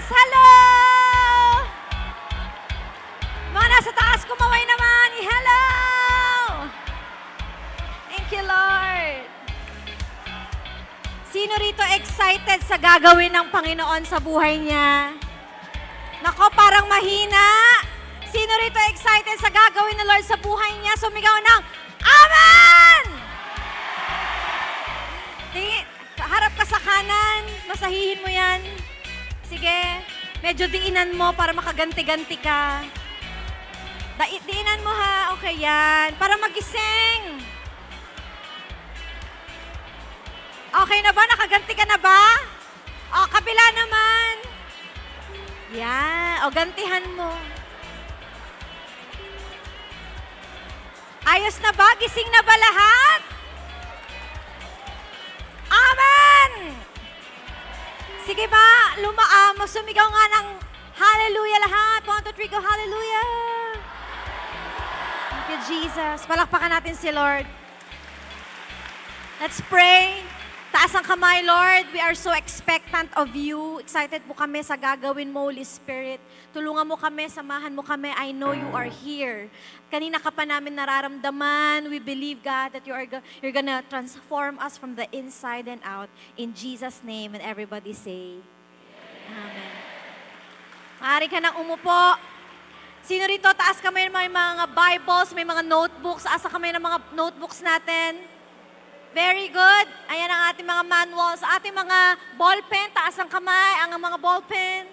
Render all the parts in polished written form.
taas, hello! Mga nasa taas, kumaway naman. Hello! Thank you, Lord. Sino rito excited sa gagawin ng Panginoon sa buhay niya? Nako, parang mahina. Sino rito excited sa gagawin ng Lord sa buhay niya? Sumigaw ng Amen! Harap ka sa kanan, masahihin mo yan. Sige, medyo diinan mo para makaganti-ganti ka. Diinan mo ha, okay yan. Para magising. Okay na ba? Nakaganti ka na ba? O, kabila naman. Yan, o gantihan mo. Ayos na ba? Gising na ba lahat? Amen! Sige ba, sumigaw nga ng hallelujah lahat. 1, 2, 3, go, hallelujah! Thank you, Jesus. Palakpakan natin si Lord. Let's pray. Taas ang kamay, Lord. We are so expectant of you. Excited po kami sa gagawin mo, Holy Spirit. Tulungan mo kami, samahan mo kami. I know you are here. Kanina ka pa namin nararamdaman. We believe, God, that you're gonna transform us from the inside and out. In Jesus' name, and everybody say, Amen. Maaari ka nang umupo. Sino rito, taas kamay ng mga Bibles, may mga notebooks. Asa kamay ng mga notebooks natin. Very good. Ayan ang ating mga manuals. Ating mga ballpen, taas ang kamay. Ang mga ballpen,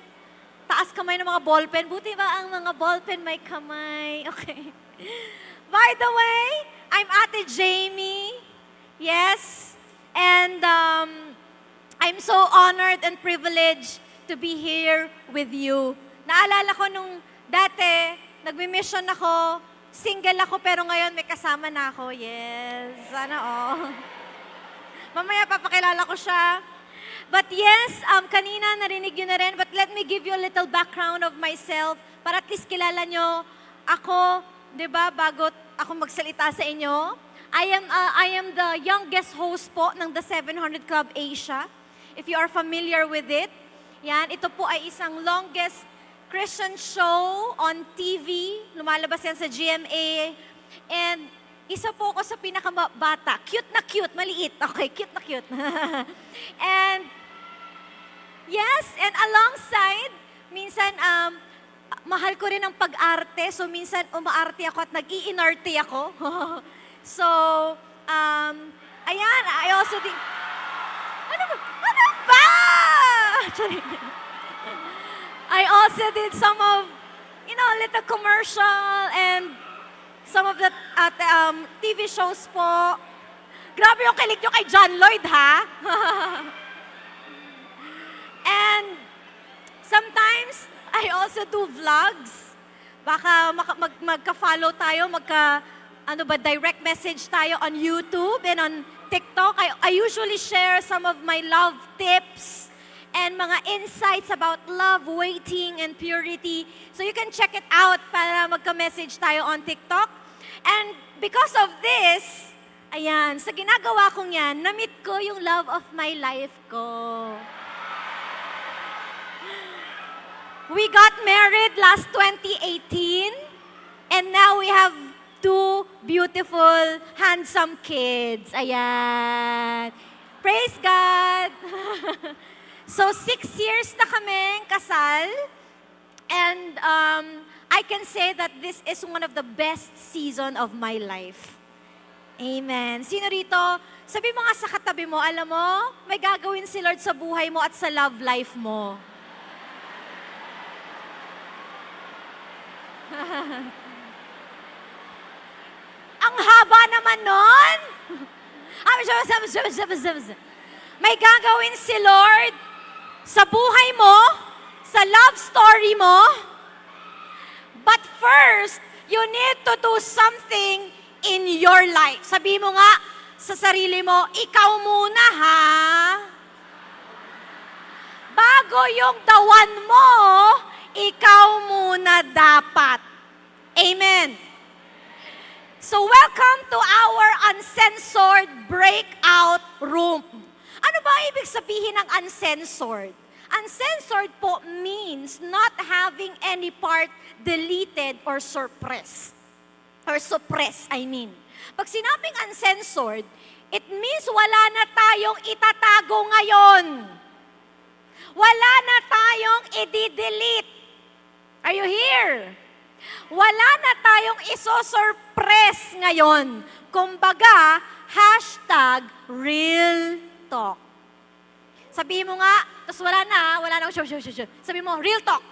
taas kamay ng mga ballpen. Buti ba ang mga ballpen may kamay? Okay. By the way, I'm Ate Jamie. Yes. And I'm so honored and privileged to be here with you. Naalala ko nung dati, nagmi-mission ako. Single ako, pero ngayon may kasama na ako. Yes. Sana all. Mamaya papakilala ko siya. But yes, kanina narinig yun na rin. But let me give you a little background of myself para at least kilala nyo ako, di ba, bago ako magsalita sa inyo. I am the youngest host po ng The 700 Club Asia. If you are familiar with it. Yan, ito po ay isang longest Christian show on TV. Lumalabas yan sa GMA. And isa po ako sa pinakabata. Cute na cute, maliit. Okay, cute na cute. And yes, and alongside, minsan mahal ko rin ang pag-arte. So minsan umaarte ako at nag-iinarte ako. So, ayan, I also did... Ano ba? I also did some of, little commercial and some of the TV shows po. Grabe yung kilig nyo kay John Lloyd, ha? And sometimes, I also do vlogs. Baka magka-follow tayo, direct message tayo on YouTube and on TikTok. I usually share some of my love tips and mga insights about love, waiting, and purity. So you can check it out para magka-message tayo on TikTok. And because of this, ayan, sa ginagawa kong yan, na-meet ko yung love of my life ko. We got married last 2018, and now we have 2 beautiful, handsome kids. Ayan. Praise God! So, 6 years na kaming kasal. And I can say that this is one of the best season of my life. Amen. Sino rito, sabi mo nga sa katabi mo, alam mo, may gagawin si Lord sa buhay mo at sa love life mo. Ang haba naman nun. May gagawin si Lord sa buhay mo, sa love story mo. But first, you need to do something in your life. Sabi mo nga sa sarili mo, ikaw muna ha. Bago yung the one mo, ikaw muna dapat. Amen. So welcome to our uncensored breakout room. Ano ba ibig sabihin ng uncensored? Uncensored po means not having any part deleted or suppressed. Or suppressed, I mean. Pag sinabing uncensored, it means wala na tayong itatago ngayon. Wala na tayong i-delete. Are you here? Wala na tayong isosurpress ngayon. Kumbaga, #real talk. Sabihin mo nga, tapos wala na, sabihin mo, real talk.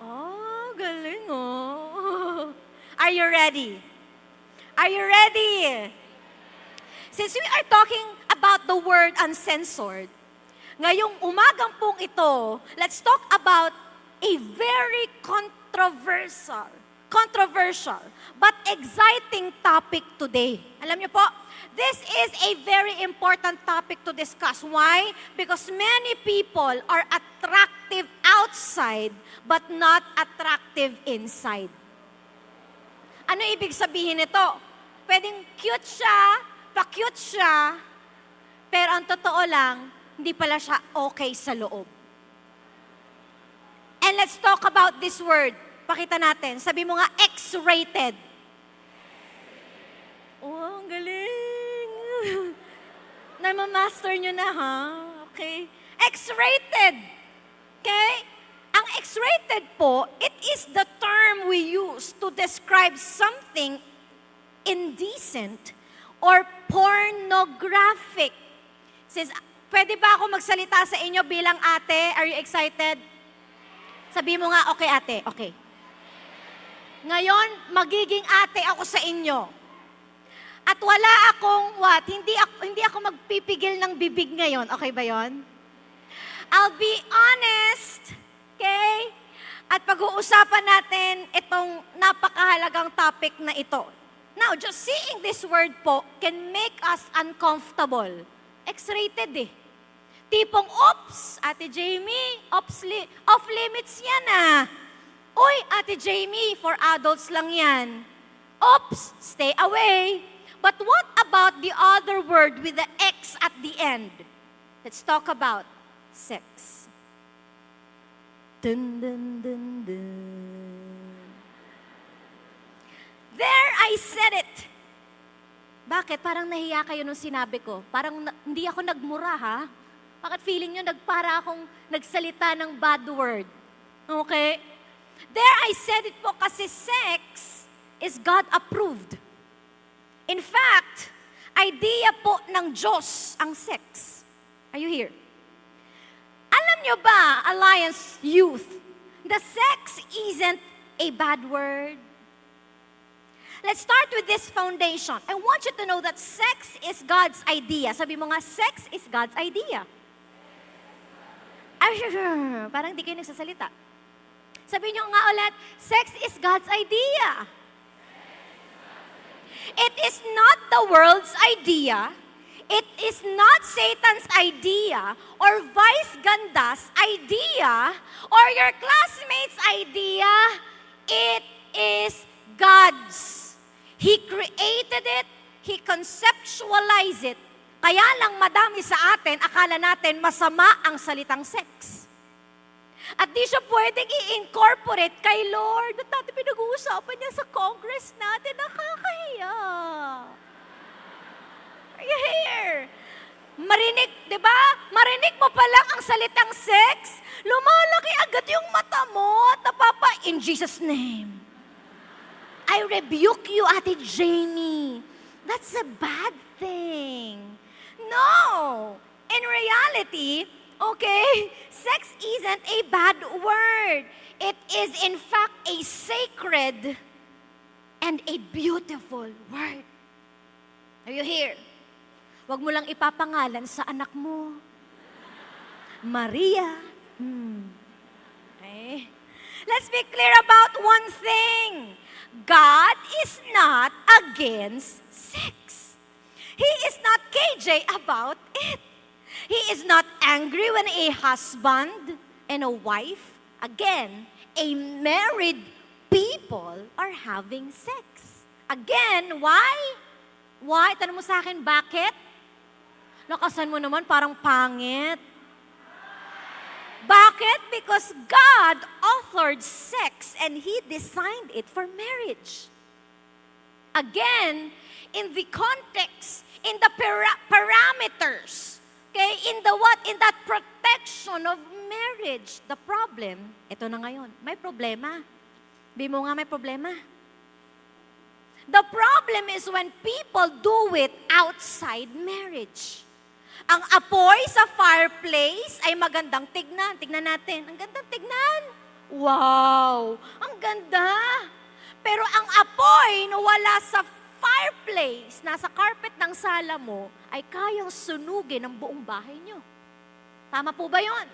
Oh, galing oh. Are you ready? Are you ready? Since we are talking about the word uncensored, ngayong umagang pong ito, let's talk about a very controversial, but exciting topic today. Alam niyo po, this is a very important topic to discuss. Why? Because many people are attractive outside, but not attractive inside. Ano ibig sabihin nito? Pwedeng cute siya, pa-cute siya, pero ang totoo lang, hindi pala siya okay sa loob. And let's talk about this word. Pakita natin. Sabi mo nga, X-rated. Oh, ang galing. Namamaster nyo na, ha? Okay. X-rated. Okay? Ang X-rated po, it is the term we use to describe something indecent or pornographic. Says, pwede ba ako magsalita sa inyo bilang ate? Are you excited? Sabi mo nga, okay ate, okay. Ngayon, magiging ate ako sa inyo. At wala akong, hindi ako magpipigil ng bibig ngayon. Okay ba yon? I'll be honest, okay? At pag-uusapan natin itong napakahalagang topic na ito. Now, just seeing this word po can make us uncomfortable. X-rated eh. Tipong, oops, Ate Jamie, off limits yan ah. Uy, Ate Jamie, for adults lang yan. Oops, stay away. But what about the other word with the X at the end? Let's talk about sex. Dun, dun, dun, dun. There, I said it. Bakit? Parang nahiya kayo nung sinabi ko. Parang hindi ako nagmura ha? Bakit feeling nyo para akong nagsalita ng bad word? Okay? There I said it po kasi sex is God-approved. In fact, idea po ng Diyos ang sex. Are you here? Alam nyo ba, Alliance Youth, the sex isn't a bad word. Let's start with this foundation. I want you to know that sex is God's idea. Sabi mo nga, sex is God's idea. Parang di kayo nagsasalita. Sabi nyo nga ulit, sex is God's idea. It is not the world's idea. It is not Satan's idea or vice ganda's idea or your classmate's idea. It is God's. He created it. He conceptualized it. Kaya lang madami sa atin, akala natin masama ang salitang sex. At di siya pwedeng i-incorporate kay Lord. At natin pinag-uusapan niya sa Congress natin, nakakahiya. Are you here? Marinig, di ba? Marinig mo pa lang ang salitang sex, lumalaki agad yung mata mo at in Jesus' name. I rebuke you, Ate Jamie. That's a bad thing. No! In reality, okay, sex isn't a bad word. It is in fact a sacred and a beautiful word. Are you here? Huwag mo lang ipapangalan sa anak mo. Maria. Okay. Let's be clear about one thing. God is not against sex. He is not KJ about it. He is not angry when a husband and a wife, again, a married people are having sex. Again, why? Why? Tanong mo sa akin, bakit? Lakasan mo naman, parang pangit. Bakit? Because God authored sex and He designed it for marriage. Again, in the context, in the parameters, okay, in the what? In that protection of marriage. The problem, ito na ngayon, may problema. Di mo nga may problema. The problem is when people do it outside marriage. Ang apoy sa fireplace ay magandang tignan. Tignan natin. Ang gandang tignan. Wow! Ang ganda! Pero ang apoy na wala sa fireplace, nasa carpet ng sala mo, ay kayang sunugin ang buong bahay nyo. Tama po ba yun?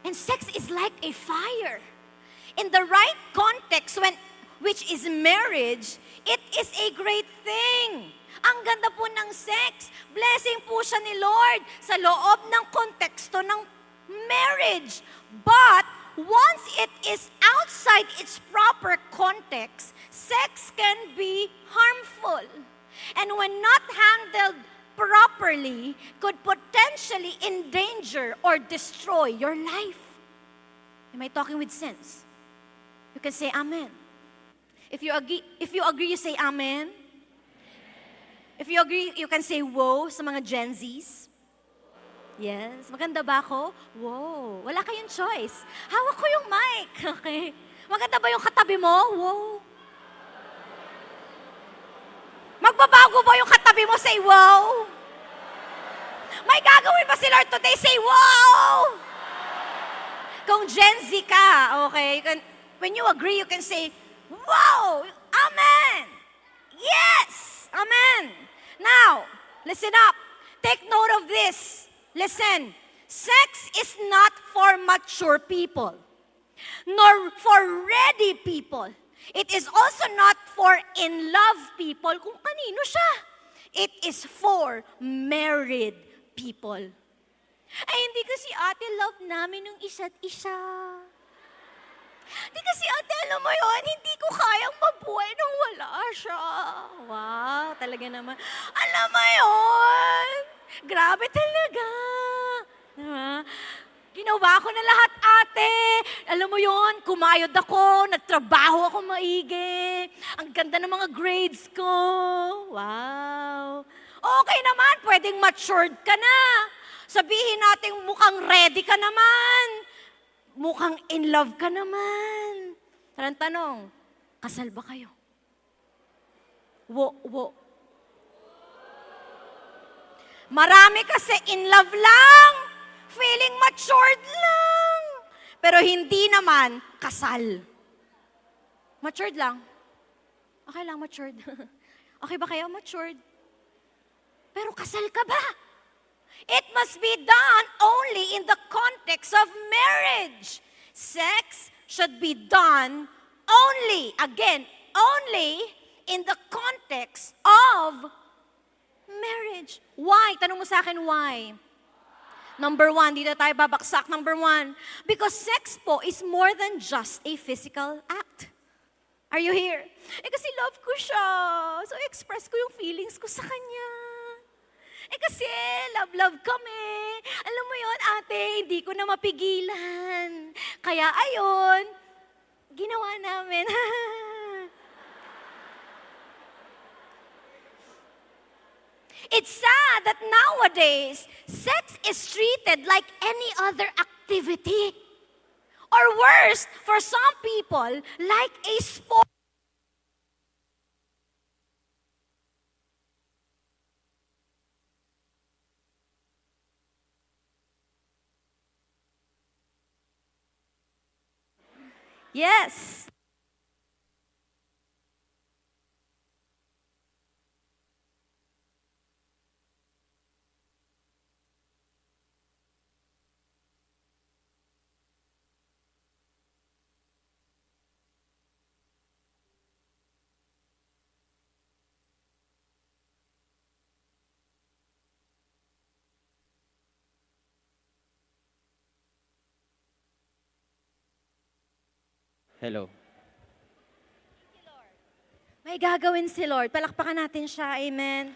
And sex is like a fire. In the right context, which is marriage, it is a great thing. Ang ganda po ng sex. Blessing po siya ni Lord sa loob ng konteksto ng marriage. But once it is outside its proper context, sex can be harmful. And when not handled properly, could potentially endanger or destroy your life. Am I talking with sense? You can say amen. If you agree, you say amen. If you agree, you can say wow sa mga Gen Zs. Yes. Maganda ba ako? Wow. Wala kayong choice. Hawak ko yung mic. Okay. Maganda ba yung katabi mo? Wow. Magbabago ba yung katabi mo? Say wow. May gagawin ba si Lord today? Say wow. Kung Gen Z ka, okay, when you agree, you can say, wow. Amen. Yes. Amen. Now, listen up. Take note of this. Listen. Sex is not for mature people, nor for ready people. It is also not for in-love people, kung kanino siya. It is for married people. Ay, hindi kasi ate, love namin yung isa't isa. Di kasi ate, alam mo yun, hindi ko kayang mabuhay nang wala siya. Wow, talaga naman. Alam mo yun, grabe talaga. Diba? Ginawa ko na lahat, ate. Alam mo yun, kumayod ako, nagtrabaho ako maigi. Ang ganda ng mga grades ko. Wow. Okay naman, pwedeng matured ka na. Sabihin natin mukhang ready ka naman. Mukhang in love ka naman. Tanong, kasal ba kayo? Wo. Marami kasi in love lang. Feeling matured lang. Pero hindi naman kasal. Matured lang. Okay lang, matured. Okay ba kayo, matured? Pero kasal ka ba? It must be done only in the context of marriage. Sex should be done only, again, only in the context of marriage. Why? Tanong mo sa akin, why? Number one, dito tayo babaksak. Number one, because sex po is more than just a physical act. Are you here? Kasi love ko siya. So, express ko yung feelings ko sa kanya. Kasi love kami. Alam mo yon, ate, hindi ko na mapigilan. Kaya ayon, ginawa namin. It's sad that nowadays, sex is treated like any other activity. Or worse, for some people, like a sport. Yes. Hello. May gagawin si Lord. Palakpakan natin siya. Amen.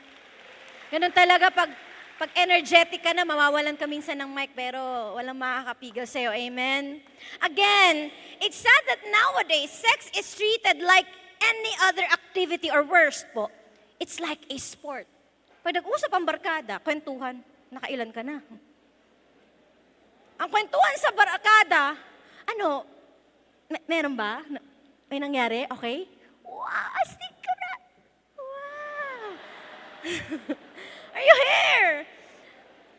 Ganun talaga pag Pag energetic ka na, mawawalan ka minsan ng mic, pero walang makakapigil sa'yo. Amen? Again, it's sad that nowadays, sex is treated like any other activity or worse po. It's like a sport. Pag nag-usap ang barkada, kwentuhan, nakailan ka na? Ang kwentuhan sa barkada, meron ba? May nangyari? Okay? Wow, astig ka na! Wow! Are you here?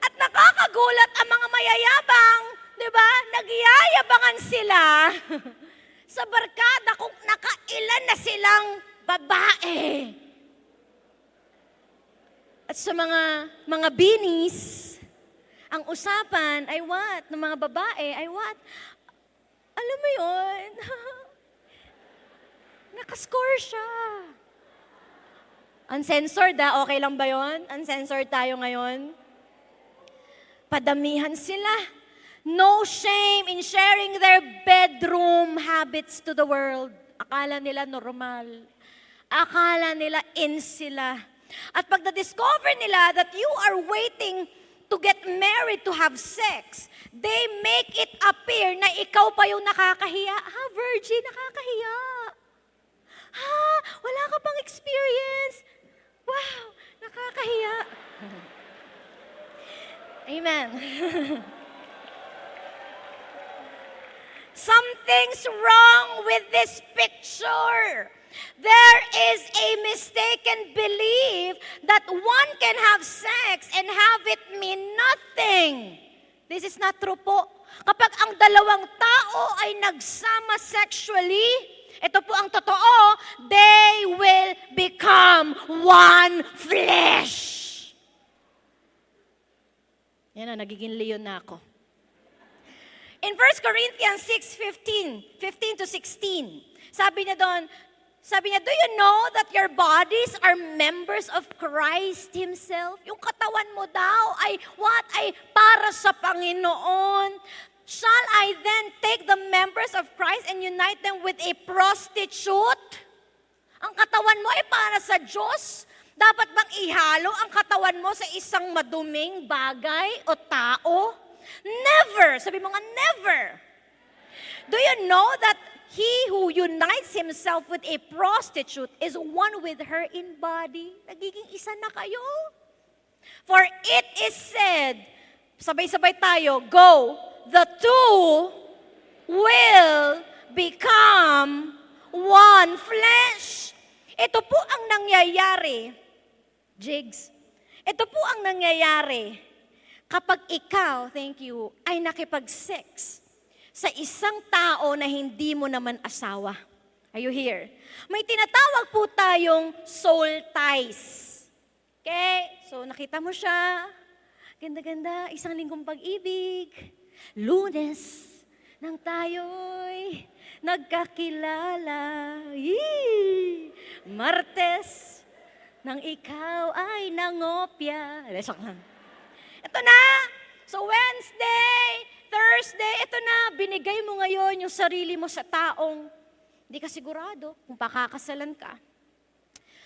At nakakagulat ang mga mayayabang, di ba? Nagyayabangan sila sa barkada kung nakailan na silang babae. At sa mga binis, ang usapan ay what? Ng mga babae ay what? Alam mo yun? Nakascore siya. Uncensored okay lang ba yun? Uncensored tayo ngayon? Padamihan sila. No shame in sharing their bedroom habits to the world. Akala nila normal. Akala nila in sila. At pag na-discover nila that you are waiting to get married to have sex, they make it appear na ikaw pa yung nakakahiya. Ha, virgin, nakakahiya. Ha, wala ka pang experience. Wow, nakakahiya. Amen. Something's wrong with this picture. There is a mistaken belief that one can have sex and have it mean nothing. This is not true po. Kapag ang dalawang tao ay nagsama sexually, ito po ang totoo, they will become one flesh. Yan na, nagiging leon na ako. In 1 Corinthians 6:15 to 16, sabi niya, do you know that your bodies are members of Christ Himself? Yung katawan mo daw ay what? Ay para sa Panginoon. Shall I then take the members of Christ and unite them with a prostitute? Ang katawan mo ay para sa Diyos. Dapat bang ihalo ang katawan mo sa isang maduming bagay o tao? Never! Sabi mo nga, never! Do you know that he who unites himself with a prostitute is one with her in body? Nagiging isa na kayo. For it is said, sabay-sabay tayo, go, the two will become one flesh. Ito po ang nangyayari, Jigs. Ito po ang nangyayari kapag ikaw, thank you, ay nakipag-sex sa isang tao na hindi mo naman asawa. Are you here? May tinatawag po tayong soul ties. Okay? So nakita mo siya. Ganda-ganda, isang linggong pag-ibig. Lunes, nang tayo'y nagkakilala. Yee! Martes, nang ikaw ay nangopya. Ito na! So Wednesday, Thursday, ito na, binigay mo ngayon yung sarili mo sa taong hindi ka sigurado kung pakakasalan ka.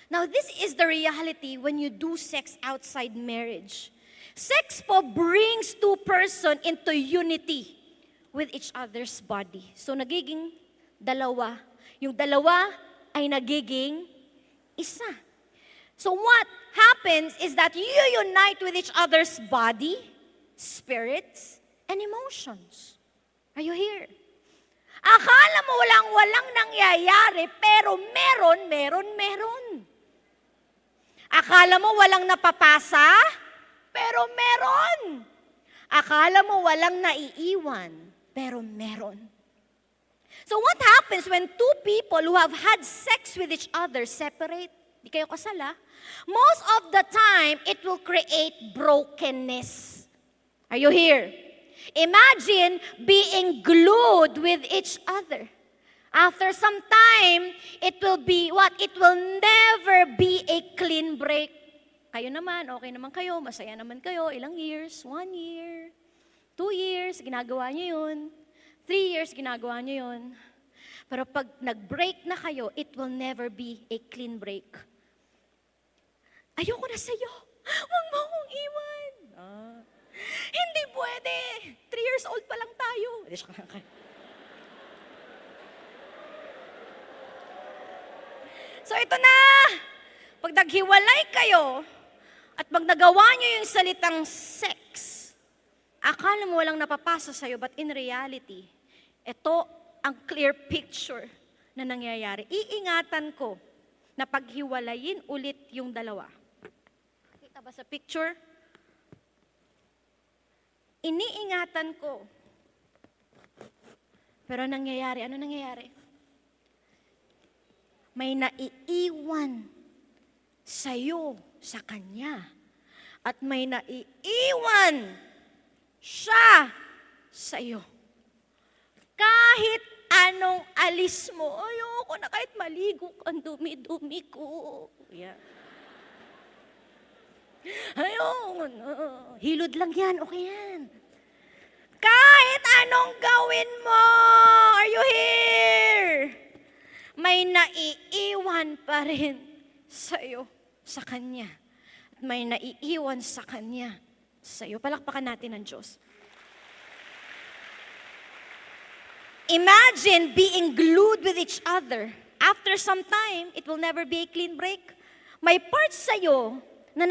Now, this is the reality when you do sex outside marriage. Sex po brings two person into unity with each other's body. So, nagiging dalawa. Yung dalawa ay nagiging isa. So, what happens is that you unite with each other's body, spirits, and emotions. Are you here? Akala mo walang nangyayari, pero meron. Akala mo walang napapasa, pero meron. Akala mo walang naiiwan, pero meron. So what happens when two people who have had sex with each other separate? Di kayo kasala. Most of the time, it will create brokenness. Are you here? Imagine being glued with each other. After some time, it will be what? It will never be a clean break. Kayo naman, okay naman kayo, masaya naman kayo, ilang years? 1 year, 2 years, ginagawa niyo yun. 3 years, ginagawa niyo yun. Pero pag nag-break na kayo, it will never be a clean break. Ayoko na sa'yo. Huwag mo akong iwan. So ito na, pag naghiwalay kayo, at pag nagawa nyo yung salitang sex, akala mo walang napapasa sa'yo, but in reality, ito ang clear picture na nangyayari. Iingatan ko na paghiwalayin ulit yung dalawa. Kita ba sa picture? Iniingatan ko. Pero nangyayari, ano nangyayari? May naiiwan sa'yo sa kanya. At may naiiwan siya sa'yo. Kahit anong alis mo, ayoko na kahit maligo ang dumi-dumi ko. Yeah. Ayoko na. Hilod lang yan, okay yan. Kahit anong gawin mo, are you here? May naiiwan pa rin sa'yo, sa Kanya. At may naiiwan sa Kanya sa'yo. Palakpakan natin ang Diyos. Imagine being glued with each other. After some time, it will never be a clean break. May part sa'yo na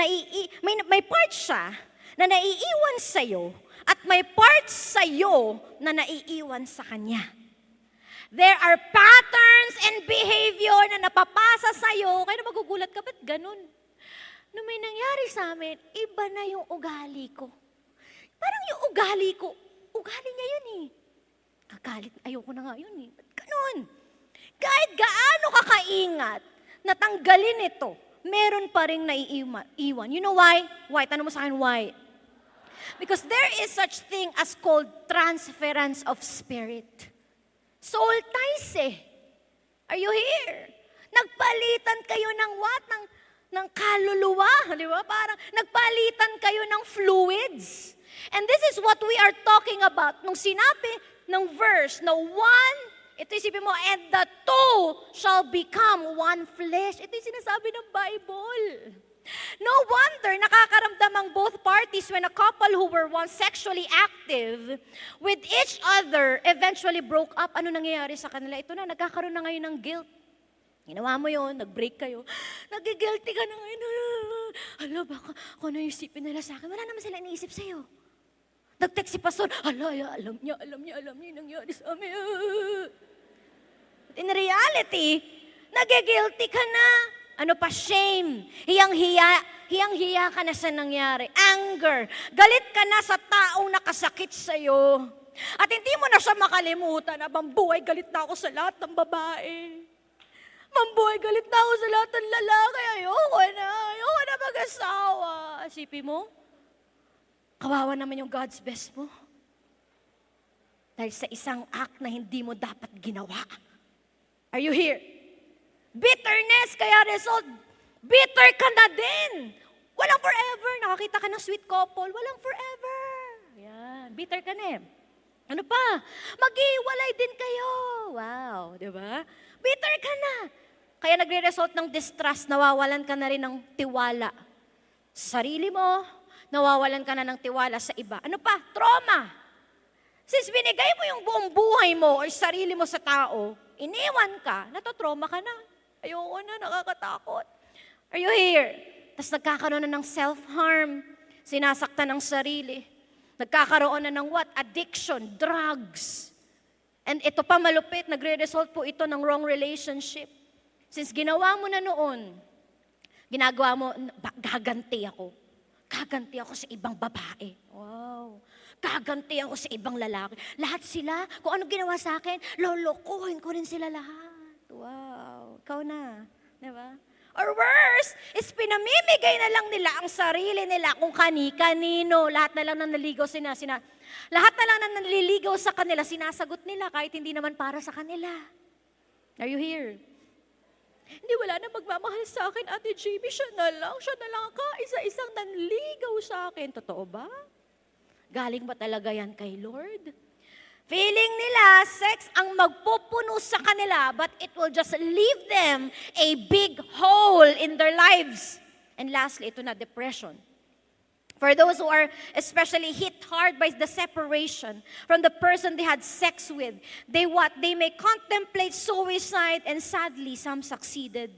may part siya na naiiwan sa'yo at may part sa'yo na naiiwan sa Kanya. There are patterns and behavior na napapasa sa'yo. Kaya na magugulat ka, ba't ganun? Nung may nangyari sa amin, iba na yung ugali ko. Parang yung ugali ko, ugali niya yun eh. Kagalit, ayoko na nga yun eh. Ba't ganun? Kahit gaano ka kaingat, natanggalin ito, meron pa rin naiiwan. You know why? Why? Tanong mo sa akin, why? Because there is such thing as called transference of spirit. Soul ties eh. Are you here? Nagpalitan kayo ng what? Ng kaluluwa. Di ba? Parang nagpalitan kayo ng fluids. And this is what we are talking about. Nung sinabi ng verse na one, ito isipin mo, and the two shall become one flesh. Ito yung sinasabi ng Bible. No wonder nakakaramdam ang both parties when a couple who were once sexually active with each other eventually broke up. Ano nangyayari sa kanila? Ito na, nagkakaroon na ngayon ng guilt. Ginawa mo yun, nag-break kayo. Nag-guilty ka na ngayon. Hala, baka kung ano yung isipin nila sa akin. Wala naman sila iniisip sa'yo. Nag-text si Pastor, hala, alam niya yung nangyari sa amin. In reality, nag-guilty ka na. Ano pa? Shame. Hiyang-hiya ka na sa nangyari. Anger. Galit ka na sa taong nakasakit sa'yo. At hindi mo na siya makalimutan. Buhay, galit na ako sa lahat ng babae. Buhay, galit na ako sa lahat ng lalaki. Ayoko na mag-asawa. Asipin mo, kawawa naman yung God's best mo. Dahil sa isang act na hindi mo dapat ginawa. Are you here? Bitterness, kaya result, bitter ka na din. Walang forever. Nakakita ka ng sweet couple, walang forever. Yan, bitter ka na eh. Ano pa? Maghiwalay din kayo. Wow, di ba? Bitter ka na. Kaya nagre-result ng distrust, nawawalan ka na rin ng tiwala. Sa sarili mo, nawawalan ka na ng tiwala sa iba. Ano pa? Trauma. Since binigay mo yung buong buhay mo o sarili mo sa tao, iniwan ka, natotrauma ka na. Ayoko na, nakakatakot. Are you here? Tapos nagkakaroon na ng self-harm, sinasaktan ng sarili. Nagkakaroon na ng what? Addiction, drugs. And ito pa malupit, nagre-result po ito ng wrong relationship. Since ginawa mo na noon, ginagawa mo, gaganti ako. Gaganti ako sa ibang babae. Wow. Gaganti ako sa ibang lalaki. Lahat sila, kung ano ginawa sa akin, lolokohin ko rin sila lahat. Wow. Ikaw na. Diba? Or worse, is pinamimigay na lang nila ang sarili nila kung kani-kanino. Lahat na lang na naligaw lahat na lang na naliligaw sa kanila, sinasagot nila kahit hindi naman para sa kanila. Are you here? Hindi, wala na magmamahal sa akin, Ate JB, siya na lang ang kaisa-isang nanligaw sa akin. Totoo ba? Galing ba talaga yan kay Lord? Feeling nila, sex ang magpupuno sa kanila, but it will just leave them a big hole in their lives. And lastly, ito na, depression. For those who are especially hit hard by the separation from the person they had sex with, they may contemplate suicide, and sadly some succeeded.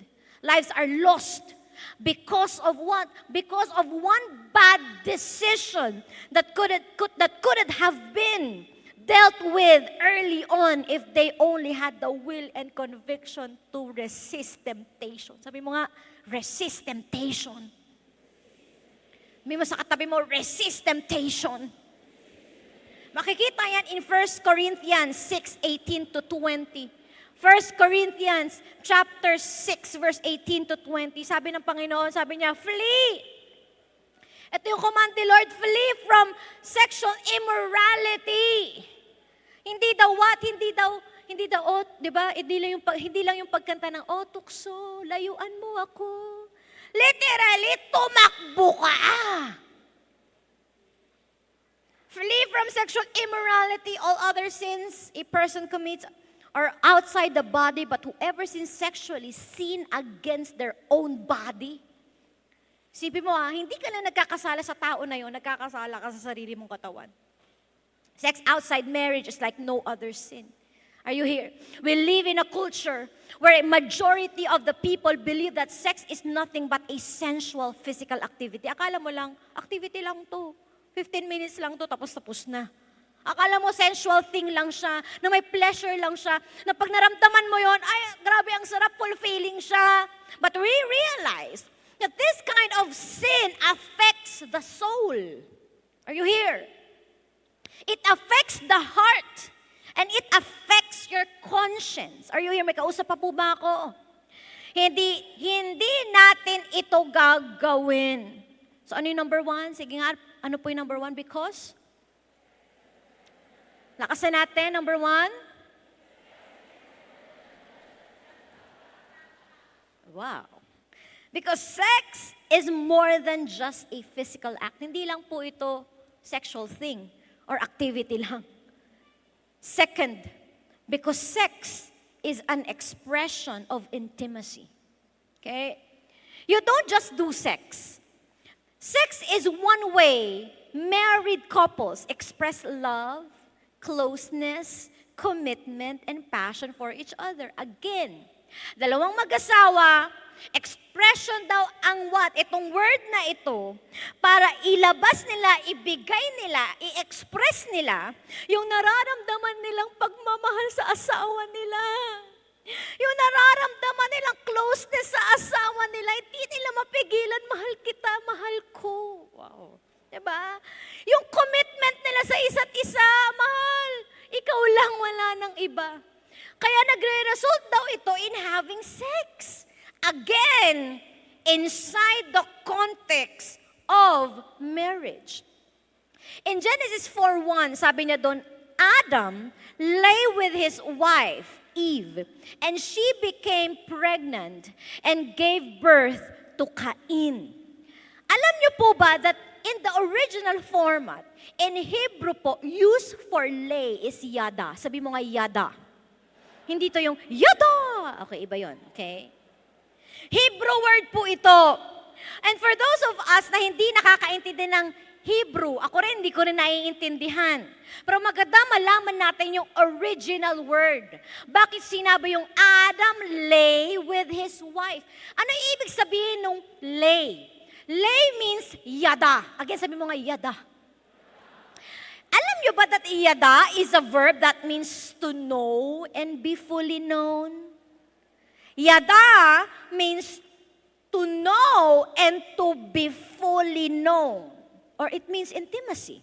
Lives are lost because of what? Because of one bad decision that could have been dealt with early on if they only had the will and conviction to resist temptation. Sabi mo nga, resist temptation. Sabi mo sa katabi mo, resist temptation. Makikita yan in 1 Corinthians 6:18 to 20. 1 Corinthians chapter 6 verse 18 to 20. Sabi ng Panginoon, sabi niya, flee. Ito yung command ni Lord, flee from sexual immorality. Hindi daw what? Hindi daw, di ba? Hindi lang yung pagkanta ng, tukso, layuan mo ako. Literally, tumakbo ka. Flee from sexual immorality, all other sins a person commits are outside the body, but whoever sins sexually sin against their own body. Sipin mo hindi ka na nagkakasala sa tao na yon, nagkakasala ka sa sarili mong katawan. Sex outside marriage is like no other sin. Are you here? We live in a culture where a majority of the people believe that sex is nothing but a sensual physical activity. Akala mo lang, activity lang to. 15 minutes lang to, tapos na. Akala mo sensual thing lang siya, na may pleasure lang siya, na pag naramdaman mo yon, ay, grabe, ang sarap, fulfilling siya. But we realize that this kind of sin affects the soul. Are you here? It affects the heart. And it affects your conscience. Are you here? May kausap pa po ba ako? Hindi natin ito gagawin. So ano yung number 1? Sige nga, ano po yung number 1? Because? Lakasan natin, number 1. Wow. Because sex is more than just a physical act. Hindi lang po ito sexual thing or activity lang. Second, because sex is an expression of intimacy. Okay? You don't just do sex. Sex is one way married couples express love, closeness, commitment, and passion for each other. Again, dalawang mag-asawa, expression daw ang what? Itong word na ito, para ilabas nila, ibigay nila, i-express nila, yung nararamdaman nilang pagmamahal sa asawa nila. Yung nararamdaman nilang closeness sa asawa nila, hindi nila mapigilan, mahal kita, mahal ko. Wow. Diba? Yung commitment nila sa isa't isa, mahal, ikaw lang, wala ng iba. Kaya nagre-result daw ito in having sex. Again, inside the context of marriage. In Genesis 4:1, sabi niya doon, Adam lay with his wife, Eve, and she became pregnant and gave birth to Cain. Alam niyo po ba that in the original format, in Hebrew po, use for lay is yada. Sabi mo nga yada. Hindi to yung yada. Okay, iba yon. Okay? Hebrew word po ito. And for those of us na hindi nakakaintindi ng Hebrew, ako rin, hindi ko rin naiintindihan. Pero maganda malaman natin yung original word. Bakit sinabi yung Adam lay with his wife? Ano yung ibig sabihin ng lay? Lay means yada. Again, sabi mo nga yada. Alam nyo ba that yada is a verb that means to know and be fully known? Yada means to know and to be fully known. Or it means intimacy.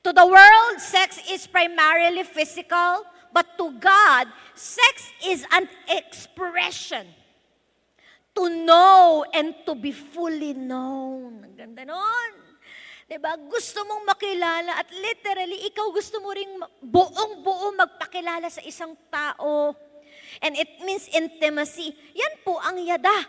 To the world, sex is primarily physical, but to God, sex is an expression. To know and to be fully known. Ang ganda nun. Diba? Gusto mong makilala at literally, ikaw gusto mo ring buong-buo magpakilala sa isang tao. And it means intimacy. Yan po ang yada.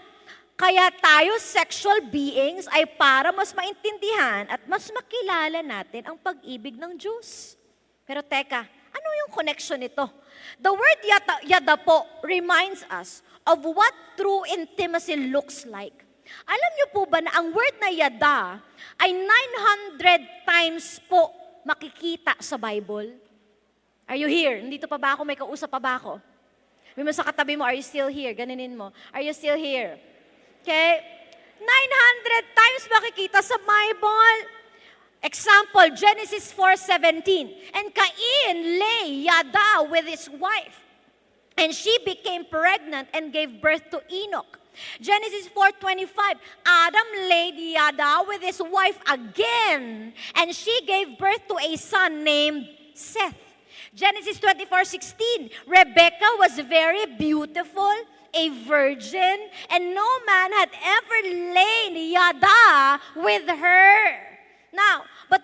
Kaya tayo, sexual beings, ay para mas maintindihan at mas makilala natin ang pag-ibig ng Diyos. Pero teka, ano yung connection nito? The word yada po reminds us of what true intimacy looks like. Alam niyo po ba na ang word na yada ay 900 times po makikita sa Bible? Are you here? Nandito pa ba ako? May kausap pa ba ako? May mo sa katabi mo, are you still here? Ganinin mo. Are you still here? Okay? 900 times makikita sa Bible. Example, Genesis 4:17. And Cain lay yada with his wife, and she became pregnant and gave birth to Enoch. Genesis 4:25, Adam laid yada with his wife again, and she gave birth to a son named Seth. Genesis 24:16, Rebekah was very beautiful, a virgin, and no man had ever laid yada with her. Now, but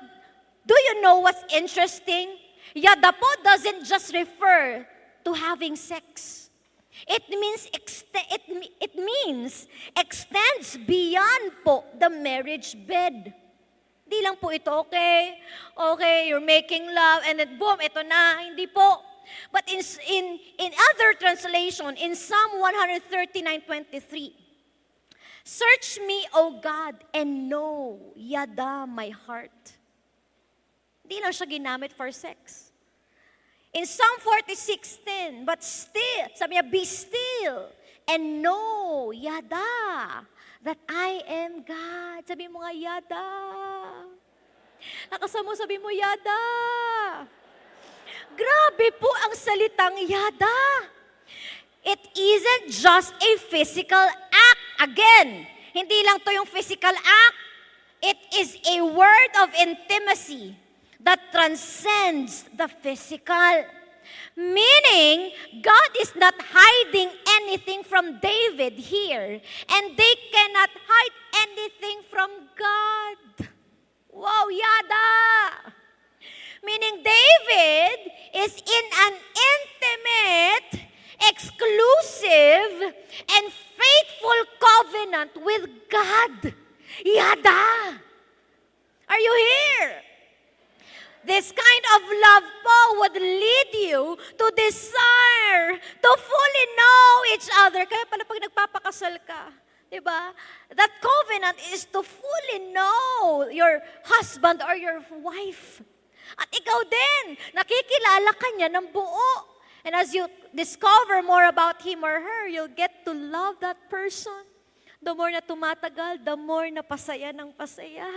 do you know what's interesting? Yada po doesn't just refer to having sex. It means extends beyond po the marriage bed. Di lang po ito, okay, you're making love, and then boom, ito na, hindi po. But in other translation, in Psalm 139:23, search me, O God, and know, yada my heart. Di lang siya ginamit for sex. In Psalm 46:10, but still, sabi niya, be still and know, yada, that I am God. Sabi mo nga, yada. Nakasama mo, sabi mo, yada. Grabe po ang salitang yada. It isn't just a physical act. Again, hindi lang to yung physical act. It is a word of intimacy that transcends the physical. Meaning, God is not hiding anything from David here, and they cannot hide anything from God. Wow, yada! Meaning, David is in an intimate, exclusive, and faithful covenant with God. Yada! Are you here? This kind of love po would lead you to desire to fully know each other. Kaya pala pag nagpapakasal ka, di ba? That covenant is to fully know your husband or your wife. At ikaw din, nakikilala ka niya ng buo. And as you discover more about him or her, you'll get to love that person. The more na tumatagal, the more na pasaya ng pasaya.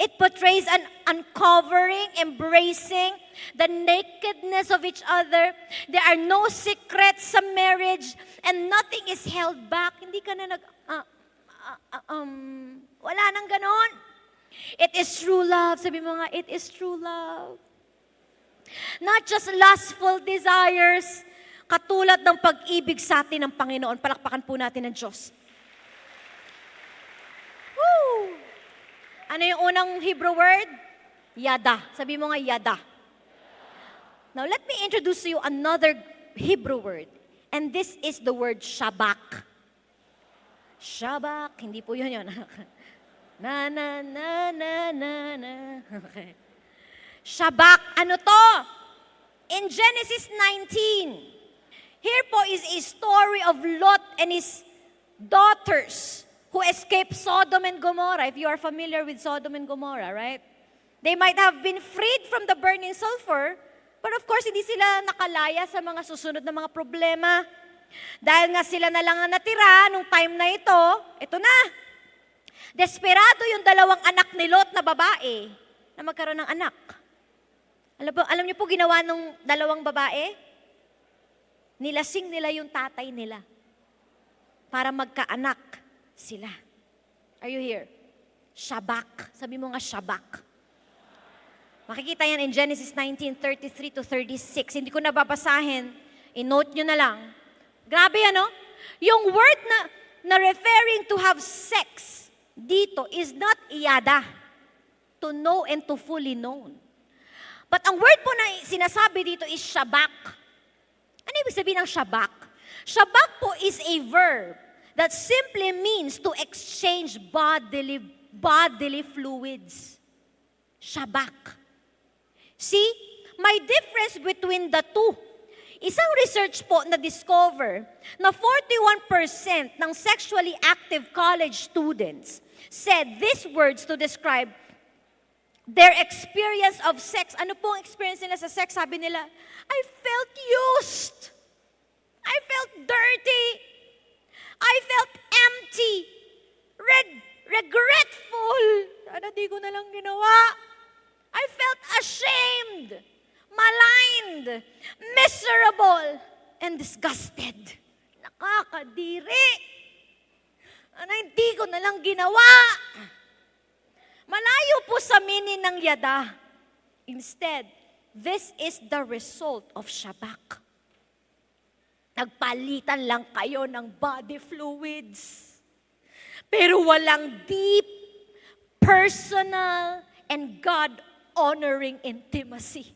It portrays an uncovering, embracing the nakedness of each other. There are no secrets sa marriage, and nothing is held back. Hindi ka na wala nang ganon. It is true love. Sabi mo nga, it is true love. Not just lustful desires, katulad ng pag-ibig sa atin ng Panginoon. Palakpakan po natin ang Diyos. Woo! Ano yung unang Hebrew word? Yada. Sabi mo nga, yada. Now, let me introduce to you another Hebrew word. And this is the word shabak. Shabak, hindi po yun. Na, na, na, na, na, na. Okay. Shabak, ano to? In Genesis 19, here po is a story of Lot and his daughters who escaped Sodom and Gomorrah. If you are familiar with Sodom and Gomorrah, right? They might have been freed from the burning sulfur, but of course, hindi sila nakalaya sa mga susunod na mga problema. Dahil nga sila na lang ang natira nung time na ito na. Desperado yung dalawang anak ni Lot na babae na magkaroon ng anak. Alam niyo po ginawa ng dalawang babae? Nilasing nila yung tatay nila para magkaanak sila. Are you here? Shabak. Sabi mo nga, shabak. Makikita yan in Genesis 19:33-36. Hindi ko nababasahin. I-note nyo na lang. Grabe ano? Yung word na referring to have sex dito is not iyada. To know and to fully known. But ang word po na sinasabi dito is shabak. Ano ibig sabihin ng shabak? Shabak po is a verb that simply means to exchange bodily fluids. Shabak. See, my difference between the two Isang research po na discover na 41% ng sexually active college students said these words to describe their experience of sex. Ano po ang experience nila sa sex? Sabi nila, I felt used. I felt dirty. I felt empty. Regretful. Sana di ko na lang ginawa. I felt ashamed, maligned, miserable, and disgusted. Nakakadiri. Ano, hindi ko na lang ginawa. Malayo po sa meaning ng yada. Instead, this is the result of shabak. Nagpalitan lang kayo ng body fluids. Pero walang deep, personal, and God-honoring intimacy.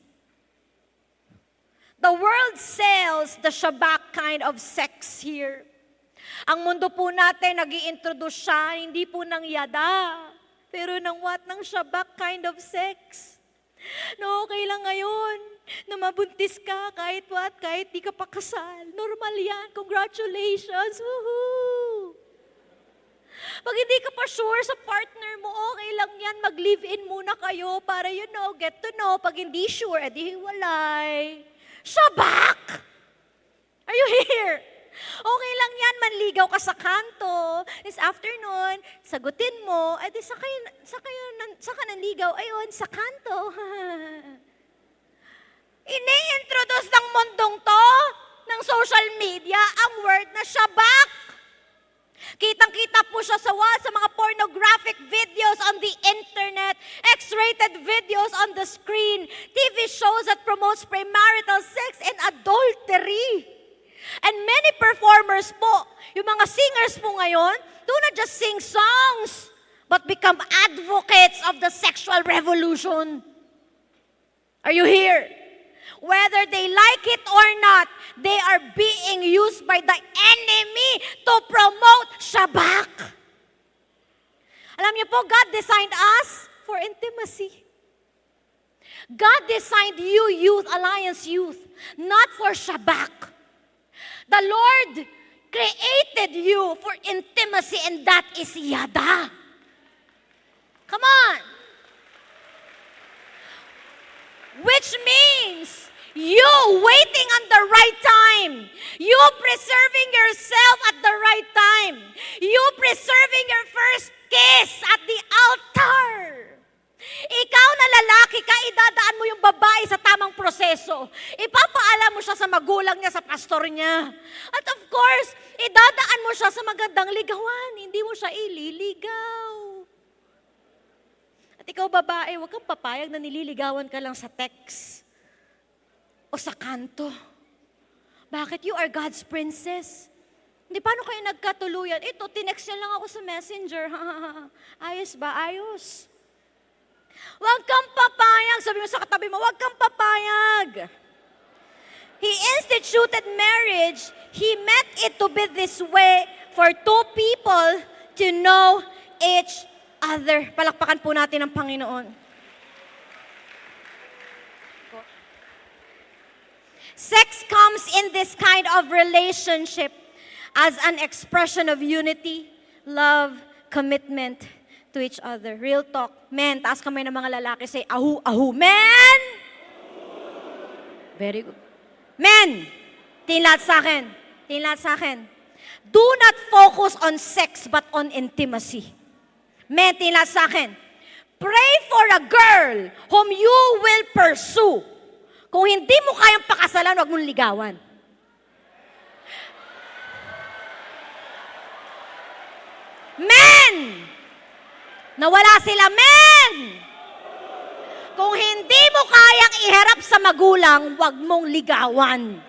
The world sells the shabak kind of sex here. Ang mundo po natin, nag-i-introduce siya, hindi po ng yada, pero ng what? Ng shabak kind of sex. No, okay lang ngayon na mabuntis ka kahit what, kahit di ka pa kasal. Normal yan. Congratulations. Woohoo! Pag hindi ka pa sure sa partner mo, okay lang yan. Mag-live-in muna kayo para get to know. Pag hindi sure, edi hiwalay. Shabak! Are you here? Okay lang yan, manligaw ka sa kanto. This afternoon, sagutin mo, edi sa ka nanligaw, ayun, sa kanto. Ini-introduce ng mundong to, ng social media, ang word na shabak. Kitang-kita po siya sa mga pornographic videos on the internet, X-rated videos on the screen, TV shows that promotes premarital sex and adultery. And many performers po, yung mga singers po ngayon, do not just sing songs, but become advocates of the sexual revolution. Are you here? Whether they like it or not, they are being used by the enemy to promote shabak. Alam niyo po, God designed us for intimacy. God designed you, Youth Alliance Youth, not for shabak. The Lord created you for intimacy, and that is yada. Come on. Which means you waiting on the right time. You preserving yourself at the right time. You preserving your first kiss at the altar. Ikaw na lalaki ka, idadaan mo yung babae sa tamang proseso. Ipapaalam mo siya sa magulang niya, sa pastor niya. At of course, idadaan mo siya sa magandang ligawan. Hindi mo siya ililigaw. At ikaw babae, huwag kang papayag na nililigawan ka lang sa text o sa kanto. Bakit? You are God's princess. Hindi, paano kayo nagkatuluyan? Ito, tinext niya lang ako sa messenger. Ayos ba? Ayos. Huwag kang papayag. Sabi mo sa katabi mo, huwag kang papayag. He instituted marriage. He meant it to be this way for two people to know each other. Palakpakan po natin ang Panginoon. Sex comes in this kind of relationship as an expression of unity, love, commitment to each other. Real talk. Men, taas kamay ng mga lalaki. Say, ahu, ahu. Men! Very good. Men! Tingin sa akin. Tingin sa akin. Do not focus on sex but on intimacy. Men, tingin sa akin. Pray for a girl whom you will pursue. Kung hindi mo kayang pakasalan, huwag mong ligawan. Men! Nawala sila, men! Kung hindi mo kayang iharap sa magulang, huwag mong ligawan.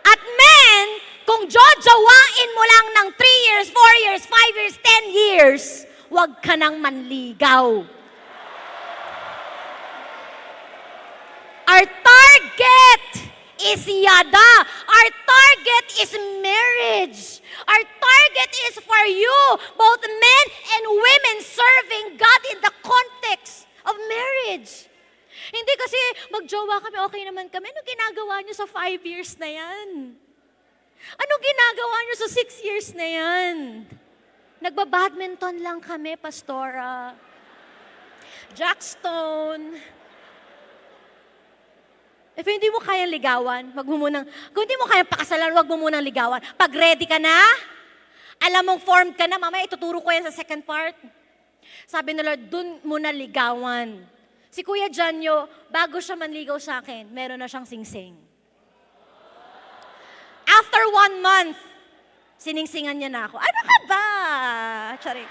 At men, kung jojowain mo lang ng 3 years, 4 years, 5 years, 10 years, huwag ka nang manligaw. Our target is yada. Our target is marriage. Our target is for you, both men and women, serving God in the context of marriage. Hindi kasi magjowa kami, okay naman kami. Ano ginagawa niyo sa 5 years na yan? Ano ginagawa niyo sa 6 years na yan? Nagbabadminton lang kami, Pastora. Jackstone. If hindi mo kayang ligawan, kung hindi mo kayang pakasalan, wag mo munang ligawan. Pag ready ka na, alam mong formed ka na, mamaya ituturo ko yan sa second part. Sabi ng Lord, dun mo na ligawan. Si Kuya Janyo, bago siya manligaw sa akin, meron na siyang singsing. After 1 month, siningsingan niya na ako. Ano ka ba? Charing.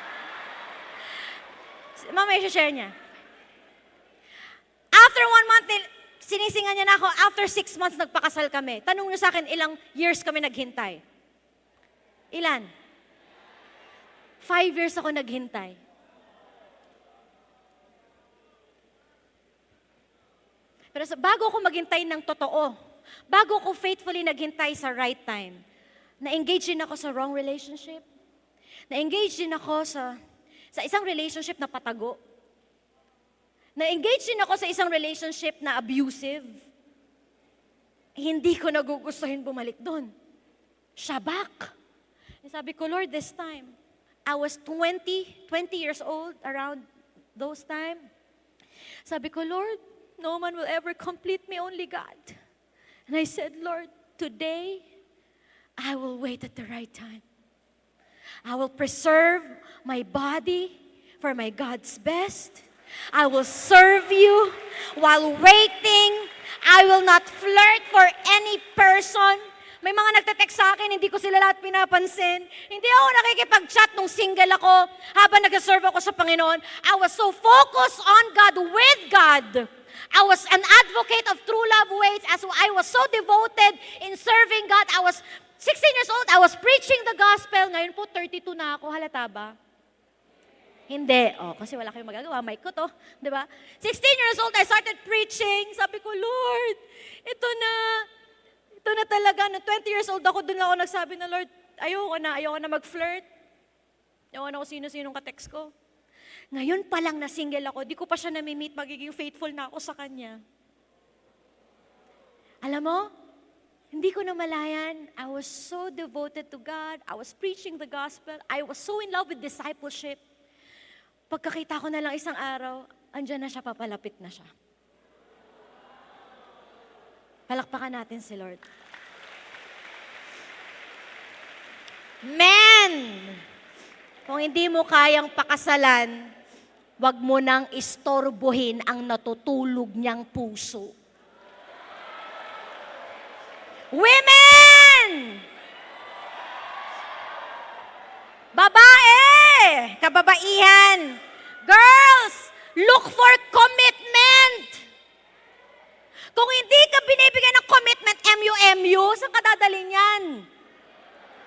Mamaya share niya. After 1 month, sinisingan niya na ako. After 6 months, nagpakasal kami. Tanong niyo sa akin, ilang years kami naghintay? Ilan? 5 years ako naghintay. Pero bago ako maghintay ng totoo, bago ako faithfully naghintay sa right time, na-engage din ako sa wrong relationship. Na-engage din ako sa isang relationship na patago. Na-engage din ako sa isang relationship na abusive. Hindi ko nagugustuhin bumalik doon. Siya back. Sabi ko, Lord, this time, I was 20 years old around those time. Sabi ko, Lord, no man will ever complete me, only God. And I said, Lord, today, I will wait at the right time. I will preserve my body for my God's best. I will serve you while waiting. I will not flirt for any person. May mga nagte-text sa akin, hindi ko sila lahat pinapansin. Hindi ako nakikipag-chat nung single ako habang nag-serve ako sa Panginoon. I was so focused on God, with God. I was an advocate of true love waits as I was so devoted in serving God. I was 16 years old, I was preaching the gospel. Ngayon po, 32 na ako. Halata ba? Hindi. Kasi wala kayong magagawa. Mic ko to. Di ba? 16 years old, I started preaching. Sabi ko, Lord, ito na talaga. No, 20 years old ako, doon ako nagsabi na, Lord, ayoko na mag-flirt. Ayoko na kung sino-sinong ka-text ko. Ngayon pa lang na single ako, di ko pa siya nami-meet, magiging faithful na ako sa kanya. Alam mo, hindi ko namalayan. I was so devoted to God. I was preaching the gospel. I was so in love with discipleship. Pagkakita ko na lang isang araw, andyan na siya, papalapit na siya. Palakpakan natin si Lord. Men! Kung hindi mo kayang pakasalan, wag mo nang istorbohin ang natutulog niyang puso. Women! Babae! Kababaihan! Girls! Look for commitment! Kung hindi ka binibigyan ng commitment, MU, saan ka dadalhin yan?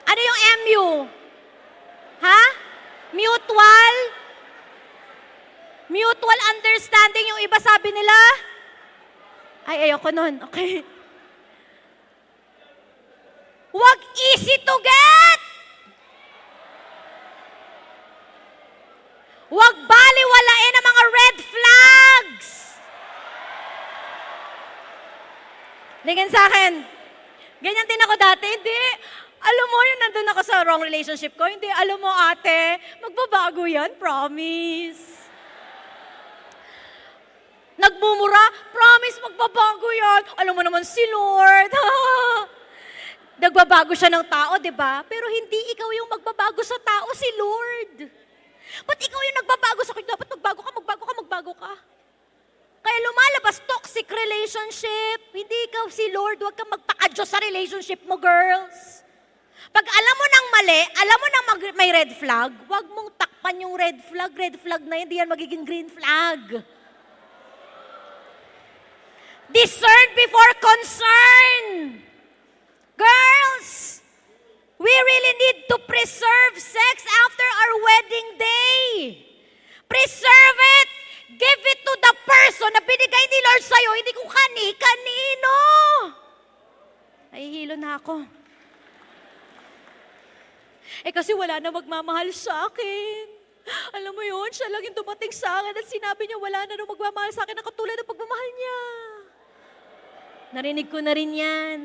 Ano yung MU? Ha? Mutual? Mutual understanding yung iba sabi nila? Ay, ayoko nun. Okay. Huwag easy to get! Huwag baliwalain ang mga red flags! Lingin sa akin. Ganyan din ako dati. Hindi. Alam mo yun, nandun ako sa wrong relationship ko. Hindi, alam mo ate, magbabago yan, promise. Nagmumura, promise magbabago yan. Alam mo naman si Lord. Nagbabago siya ng tao, di ba? Pero hindi ikaw yung magbabago sa tao, si Lord. Ba't ikaw yung nagbabago sa kanya? Dapat magbago ka. Kaya lumalabas toxic relationship. Hindi ikaw si Lord. Huwag kang magpaka-Diyos sa relationship mo, girls. Pag alam mo nang mali, alam mo nang may red flag, huwag mong takpan yung red flag. Red flag na yun, hindi yan magiging green flag. Discern before concern. Girls, we really need to preserve sex after our wedding day. Preserve it. Give it to the person na binigay ni Lord sa'yo, hindi kung kanino. Nahihilo na ako. Kasi wala na magmamahal sa akin. Alam mo yun, siya lang yung dumating sa akin at sinabi niya wala na nung magmamahal sa akin na katulad ng pagmamahal niya. Narinig ko na rin yan.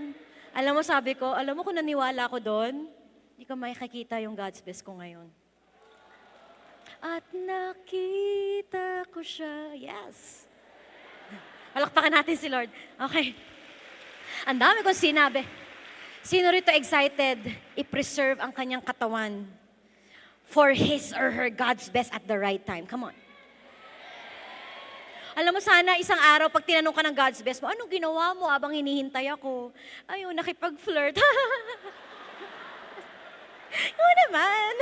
Alam mo, sabi ko, alam mo kung naniwala ko doon, hindi ko makikita yung God's best ko ngayon. At nakita ko siya. Yes. Palakpakan natin si Lord. Okay. Ang dami kong sinabi. Sino rito excited i-preserve ang kanyang katawan for his or her God's best at the right time? Come on. Alam mo sana, isang araw, pag tinanong ka ng God's best mo, anong ginawa mo habang hinihintay ako? Ayun, nakipag-flirt. Yun naman.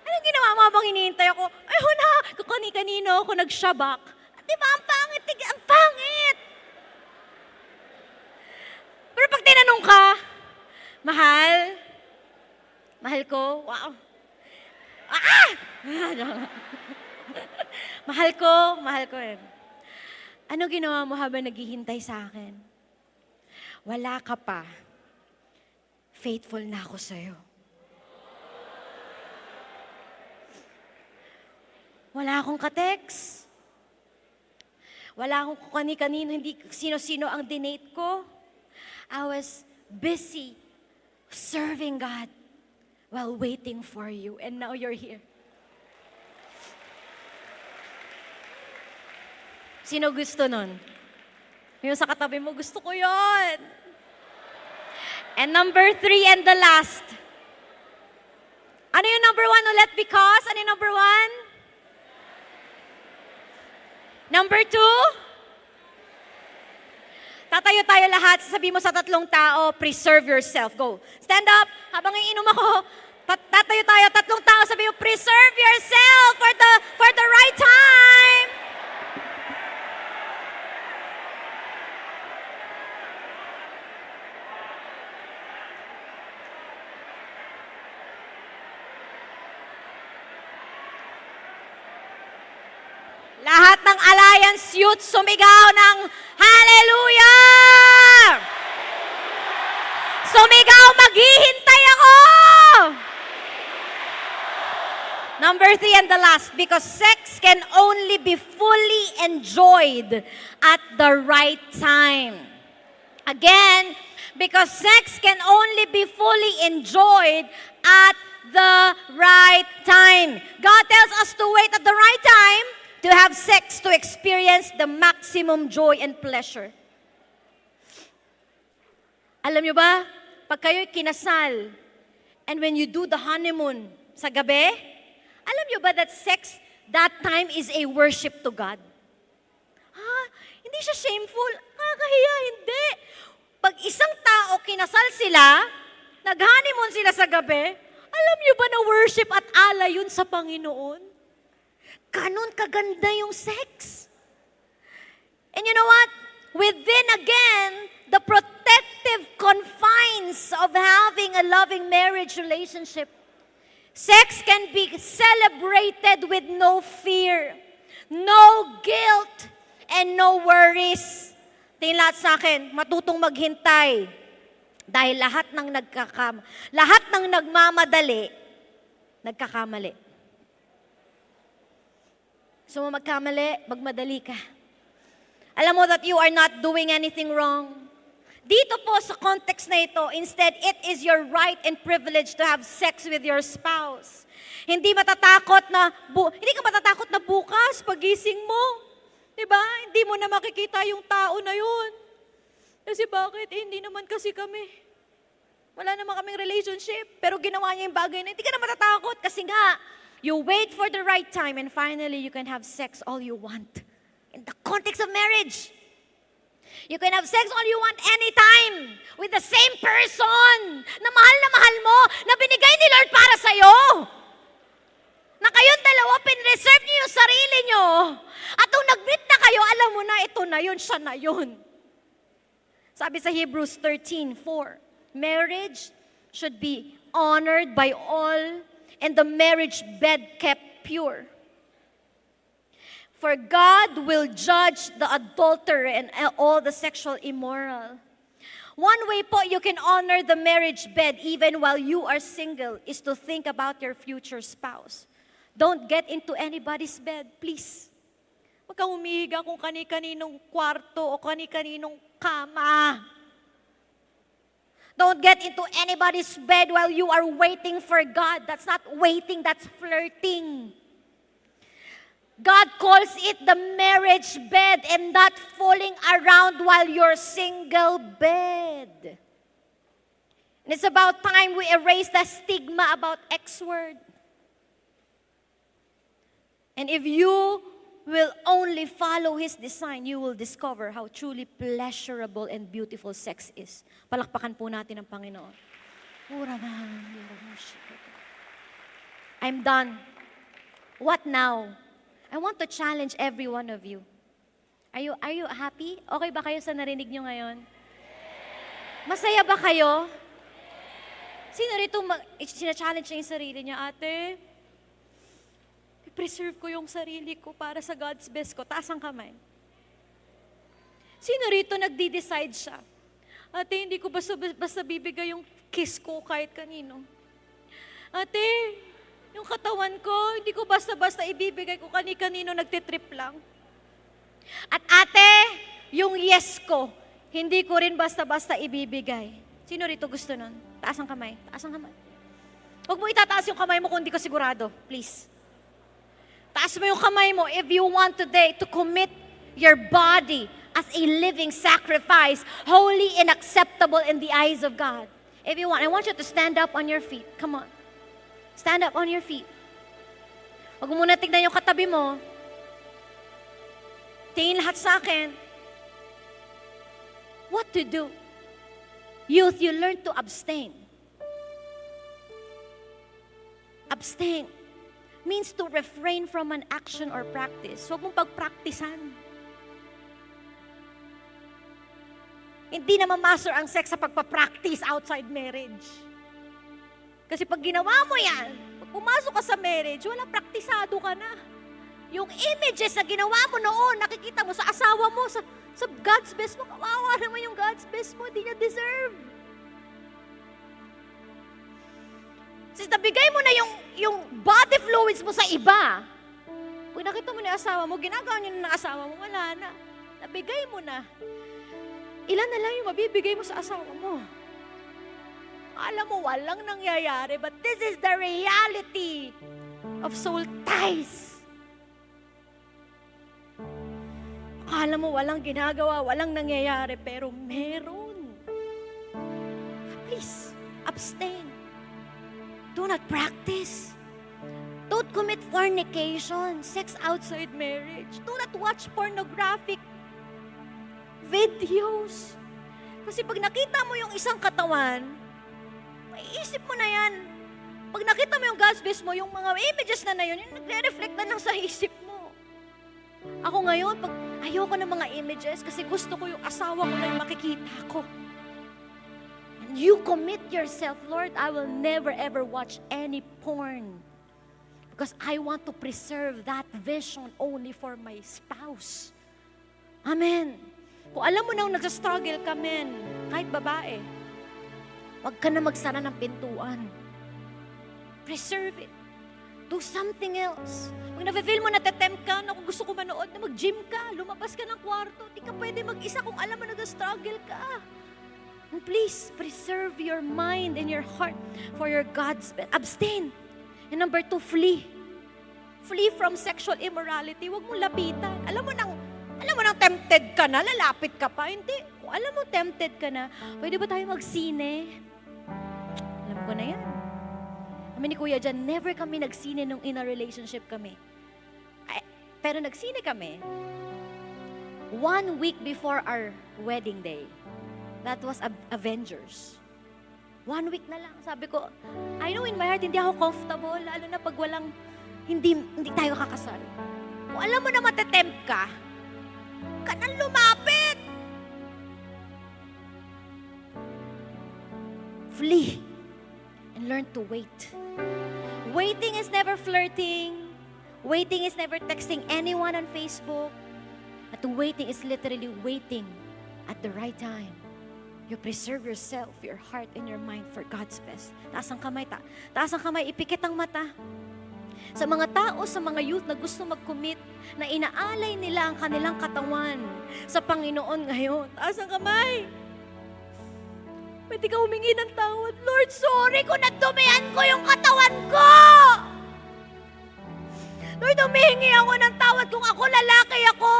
Anong ginawa mo habang hinihintay ako? Ayun na, kani-kanino ako nagshabak. Di ba, ang pangit, ang pangit. Pero pag tinanong ka, mahal ko, wow. Ah! mahal ko eh. Ano ginawa mo habang naghihintay sa akin? Wala ka pa. Faithful na ako sa'yo. Wala akong ka-text. Wala akong kani-kanino, hindi sino-sino ang dinate ko. I was busy serving God while waiting for you. And now you're here. Sino gusto nun? Yung sa katabi mo, gusto ko yon. And number 3 and the last. Ano yung number 1 ulit? Because? Ano yung number 1? Number 2? Tatayo tayo lahat. Sasabihin mo sa 3 tao, preserve yourself. Go. Stand up. Habang iinom ako, tatayo tayo. 3 tao, sabihin mo, preserve yourself for the right time. Lahat ng Alliance Youth sumigaw ng Hallelujah! Sumigaw, maghihintay ako! Number 3 and the last, because sex can only be fully enjoyed at the right time. Again, because sex can only be fully enjoyed at the right time. God tells us to wait at the right time to have sex, to experience the maximum joy and pleasure. Alam nyo ba, pag kayo'y kinasal, and when you do the honeymoon sa gabi, alam nyo ba that sex, that time is a worship to God? Ha? Hindi siya shameful? Nakakahiya, hindi. Pag isang tao kinasal sila, nag-honeymoon sila sa gabi, alam nyo ba na worship at ala yun sa Panginoon? Ganon kaganda yung sex. And you know what? Within again, the protective confines of having a loving marriage relationship, sex can be celebrated with no fear, no guilt, and no worries. Tingin lahat sa akin, matutong maghintay. Dahil lahat ng nagmamadali, nagkakamali. So magmadali ka. Alam mo that you are not doing anything wrong. Dito po sa context na ito, instead, it is your right and privilege to have sex with your spouse. Hindi ka matatakot na bukas, pagising mo. Diba? Hindi mo na makikita yung tao na yun. Kasi bakit? Hindi naman kasi kami. Wala naman kaming relationship. Pero ginawa niya yung bagay na hindi ka na matatakot. Kasi nga, you wait for the right time and finally you can have sex all you want. In the context of marriage. You can have sex all you want anytime with the same person na mahal mo, na binigay ni Lord para sa'yo. Na kayong dalawa, pinreserve niyo yung sarili niyo. At nung nag-meet na kayo, alam mo na, ito na yun, siya na yun. Sabi sa Hebrews 13:4, marriage should be honored by all and the marriage bed kept pure. For God will judge the adulterer and all the sexual immoral. One way po you can honor the marriage bed even while you are single is to think about your future spouse. Don't get into anybody's bed, please. Huwag kang umihiga kung kani-kaninong kwarto o kani-kaninong kama. Don't get into anybody's bed while you are waiting for God. That's not waiting, that's flirting. God calls it the marriage bed and not fooling around while you're single bed. And it's about time we erase the stigma about X word. And if you will only follow His design, you will discover how truly pleasurable and beautiful sex is. Palakpakan po natin ang Panginoon. I'm done. What now? I want to challenge every one of you. Are you happy? Okay ba kayo sa narinig nyo ngayon? Masaya ba kayo? Sino rito sina-challenge niya yung sarili niya? Ate, i-preserve ko yung sarili ko para sa God's best ko. Taas ang kamay. Sino rito nagdi-decide siya? Ate, hindi ko basta bibigay yung kiss ko kahit kanino. Ate, yung katawan ko, hindi ko basta-basta ibibigay ko kani-kanino nagtitrip lang. At ate, yung yes ko, hindi ko rin basta-basta ibibigay. Sino rito gusto nun? Taas ang kamay. Taas ang kamay. Huwag mo itataas yung kamay mo kung hindi ka sigurado. Please. Taas mo yung kamay mo if you want today to commit your body as a living sacrifice, holy and acceptable in the eyes of God. If you want, I want you to stand up on your feet. Come on. Stand up on your feet. Huwag mo muna tignan yung katabi mo. Tingin lahat sa akin. What to do? Youth, you learn to abstain. Abstain means to refrain from an action or practice. Huwag mong pagpraktisan. Hindi na mamaster ang sex sa pagpapractice outside marriage. Kasi pag ginawa mo yan, pag pumasok ka sa marriage, wala, praktisado ka na. Yung images na ginawa mo noon, nakikita mo sa asawa mo, sa God's best mo, kawawa naman yung God's best mo, hindi niya deserve. Since nabigay mo na yung body fluids mo sa iba, pag nakita mo na yung asawa mo, ginagawa niyo na ng asawa mo, wala na. Nabigay mo na. Ilan na lang yung mabibigay mo sa asawa mo? Alam mo, walang nangyayari, but this is the reality of soul ties. Akala mo walang ginagawa, walang nangyayari, pero meron. Please, abstain. Do not practice. Don't commit fornication, sex outside marriage. Do not watch pornographic videos. Kasi pag nakita mo yung isang katawan, maiisip mo na yan. Pag nakita mo yung God's best mo, yung mga images na yun, yung nagre-reflect na lang sa isip mo. Ako ngayon, pag ayoko ng mga images, kasi gusto ko yung asawa ko lang makikita ko. And you commit yourself, Lord, I will never ever watch any porn. Because I want to preserve that vision only for my spouse. Amen. Kung alam mo nang nagsastruggle ka, men, kahit babae, huwag ka na magsara ng pintuan. Preserve it. Do something else. Pag na-feel mo na-tempt ka, na kung gusto ko manood, na mag-gym ka, lumabas ka ng kwarto, di ka pwede mag-isa kung alam mo nag-struggle ka. And please, preserve your mind and your heart for your God's best. Abstain. And number 2, flee. Flee from sexual immorality. Huwag mong lapitan. Alam mo nang tempted ka na, lalapit ka pa. Hindi. Kung alam mo tempted ka na, pwede ba tayo magsine? Alam ko na yan. Kami ni Kuya dyan, never kami nagsine nung in a relationship kami. Pero nagsine kami 1 week before our wedding day. That was Avengers. 1 week na lang. Sabi ko, I know in my heart, hindi ako comfortable, lalo na pag hindi tayo kakasal. Kung alam mo na matetempt ka nang lumapit. Flee and learn to wait. Waiting is never flirting. Waiting is never texting anyone on Facebook. At waiting is literally waiting at the right time. You preserve yourself, your heart, and your mind for God's best. Taas ang kamay, ipikit ang mata. Sa mga tao, sa mga youth na gusto mag-commit, na inaalay nila ang kanilang katawan sa Panginoon ngayon. Taas ang kamay. Pwede ka humingi ng tawad. Lord, sorry kung nagdumihan ko yung katawan ko. Lord, humihingi ako ng tawad kung ako lalaki ako.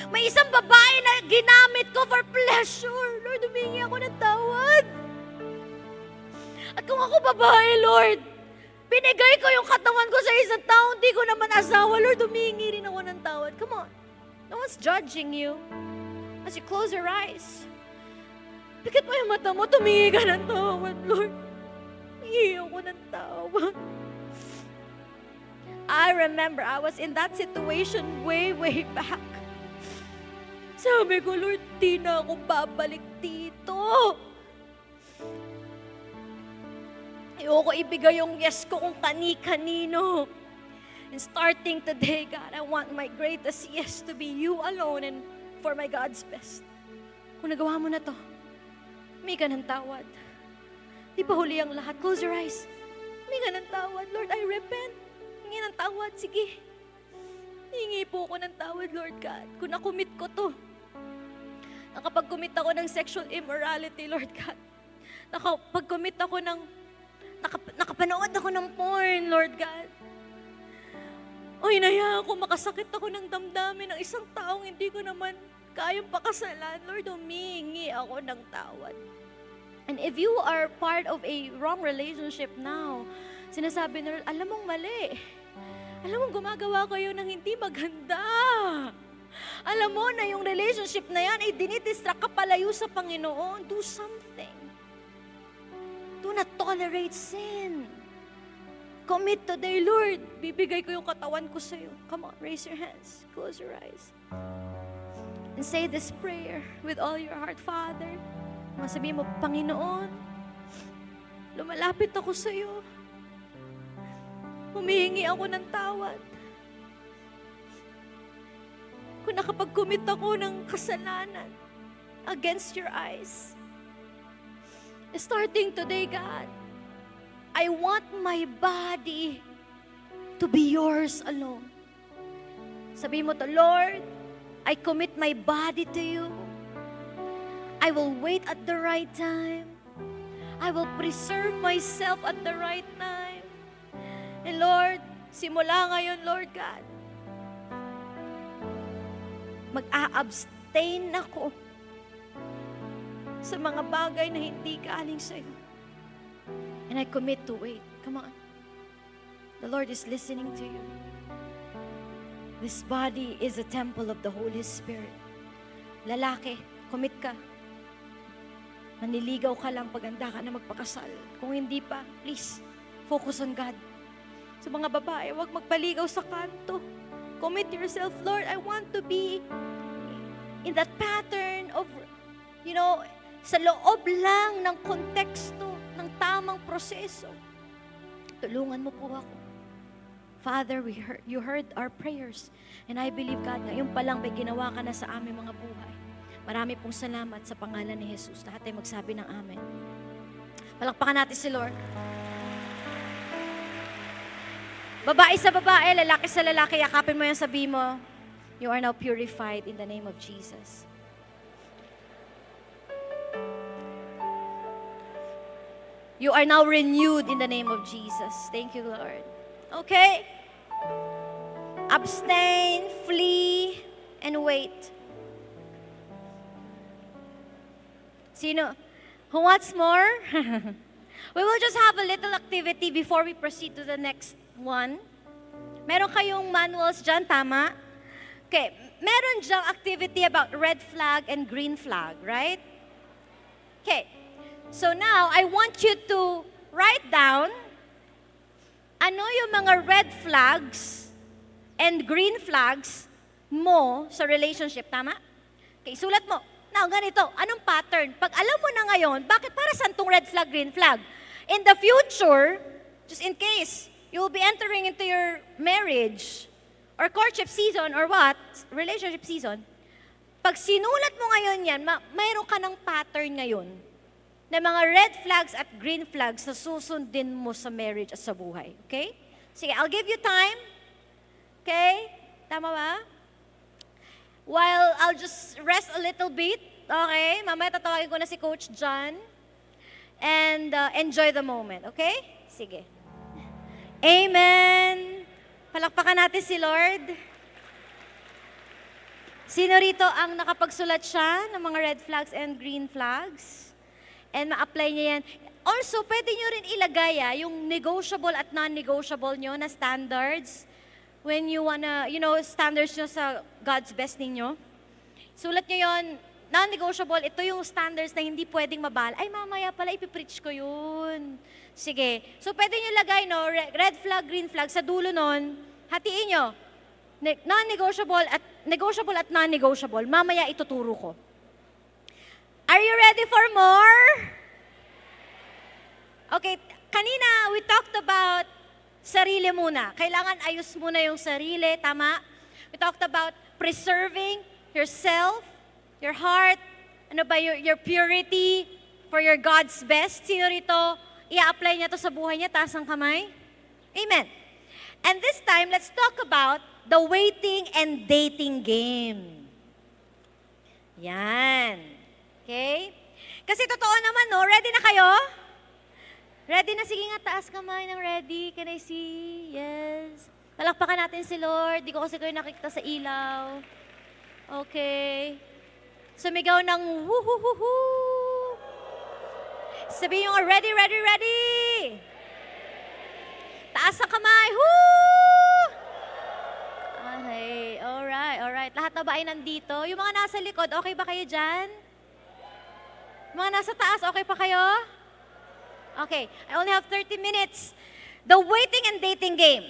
May isang babae na ginamit ko for pleasure. Lord, humihingi ako ng tawad. At kung ako babae, Lord, binigay ko yung katawan ko sa isang tao, hindi ko naman asawa. Lord, humihingi rin ako ng tawad. Come on. No one's judging you. As you close your eyes, pikit mo yung mata mo, tumingi ka ng tawad, Lord. Hingi ako ng tawad. I remember I was in that situation way back. Sabi ko, Lord, di na ako babalik dito. Ayoko ibigay yung yes ko kung kani-kanino. And starting today, God, I want my greatest yes to be you alone and for my God's best. Kung nagawa mo na to, humingi ka ng tawad. Di pa huli ang lahat. Close your eyes. Humingi ka ng tawad. Lord, I repent. Hingi ng tawad. Sige. Hingi po ako ng tawad, Lord God. Kung nakumit ko to. Nakapag-commit ako ng sexual immorality, Lord God. Nakapag-commit ako ng nakapanood ako ng porn, Lord God. O hinayaan ko, makasakit ako ng damdamin ng isang taong hindi ko naman kayang pakasalan. Lord, humingi ako ng tawad. And if you are part of a wrong relationship now, sinasabi na, alam mong mali. Alam mong gumagawa kayo ng hindi maganda. Alam mo na yung relationship na yan ay dinidistract ka palayo sa Panginoon. Do something. Do not tolerate sin. Commit today, Lord. Bibigay ko yung katawan ko sa iyo. Come on, raise your hands. Close your eyes. And say this prayer with all your heart, Father. Sabihin mo, Panginoon, lumalapit ako sa iyo. Humihingi ako ng tawad. Kung nakapag-commit ako ng kasalanan against your eyes. Starting today, God, I want my body to be yours alone. Sabihin mo to, Lord, I commit my body to you. I will wait at the right time. I will preserve myself at the right time. And Lord, simula ngayon, Lord God, mag-a-abstain ako sa mga bagay na hindi galing sa iyo. And I commit to wait. Come on. The Lord is listening to you. This body is a temple of the Holy Spirit. Lalaki, commit ka. Maniligaw ka lang pag handa ka na magpakasal. Kung hindi pa, please, focus on God. Sa mga babae, huwag magpaligaw sa kanto. Commit yourself, Lord, I want to be in that pattern of, sa loob lang ng konteksto, ng tamang proseso. Tulungan mo po ako. Father, you heard our prayers. And I believe, God, ngayon pa lang may ginawa ka na sa aming mga buhay. Marami pong salamat sa pangalan ni Jesus. Lahat ay magsabi ng amen. Palakpakan natin si Lord. Babae sa babae, lalaki sa lalaki, yakapin mo yung sabi mo, you are now purified in the name of Jesus. You are now renewed in the name of Jesus. Thank you, Lord. Okay? Abstain, flee, and wait. Sino? Who wants more? We will just have a little activity before we proceed to the next one. Meron kayong manuals dyan, tama? Okay, meron dyang activity about red flag and green flag, right? Okay, so now I want you to write down ano yung mga red flags and green flags mo sa relationship, tama? Okay, sulat mo. Now, ganito, anong pattern? Pag alam mo na ngayon, bakit para saan tong red flag, green flag? In the future, just in case, you will be entering into your marriage or courtship season or what, relationship season, pag sinulat mo ngayon yan, mayroon ka ng pattern ngayon na mga red flags at green flags na susundin mo sa marriage at sa buhay. Okay? Sige, I'll give you time. Okay? Tama ba? While I'll just rest a little bit. Okay? Mamaya tatawagin ko na si Coach John. And enjoy the moment. Okay? Sige. Amen. Palakpakan natin si Lord. Sino rito ang nakapagsulat siya ng mga red flags and green flags? And ma-apply niya yan. Also, pwede nyo rin ilagay yung negotiable at non-negotiable nyo na standards when you wanna, standards nyo sa God's best ninyo. Sulat nyo yon, non-negotiable, ito yung standards na hindi pwedeng mabal. Ay, mamaya pala, ipipreach ko yun. Sige. So, pwede nyo lagay, red flag, green flag, sa dulo nun, hatiin nyo. Negotiable at non-negotiable. Mamaya ituturo ko. Are you ready for more? Okay, kanina we talked about sarili muna. Kailangan ayos muna yung sarili, tama? We talked about preserving yourself, your heart, your purity for your God's best. Sino rito, i-apply niya to sa buhay niya, taas ang kamay? Amen. And this time, let's talk about the waiting and dating game. Yan. Okay? Kasi totoo naman, ready na kayo? Ready na? Sige nga, taas kamay ng ready. Can I see? Yes. Palakpakan natin si Lord. Di ko kasi kayo nakikita sa ilaw. Okay. Sumigaw ng woo-hoo-hoo-hoo. Sabihin nyo, ready, ready, ready. Taas ang kamay. Woo! Okay, alright. Lahat na ba ay nandito? Yung mga nasa likod, okay ba kayo dyan? Mga nasa taas, okay pa kayo? Okay, I only have 30 minutes. The waiting and dating game.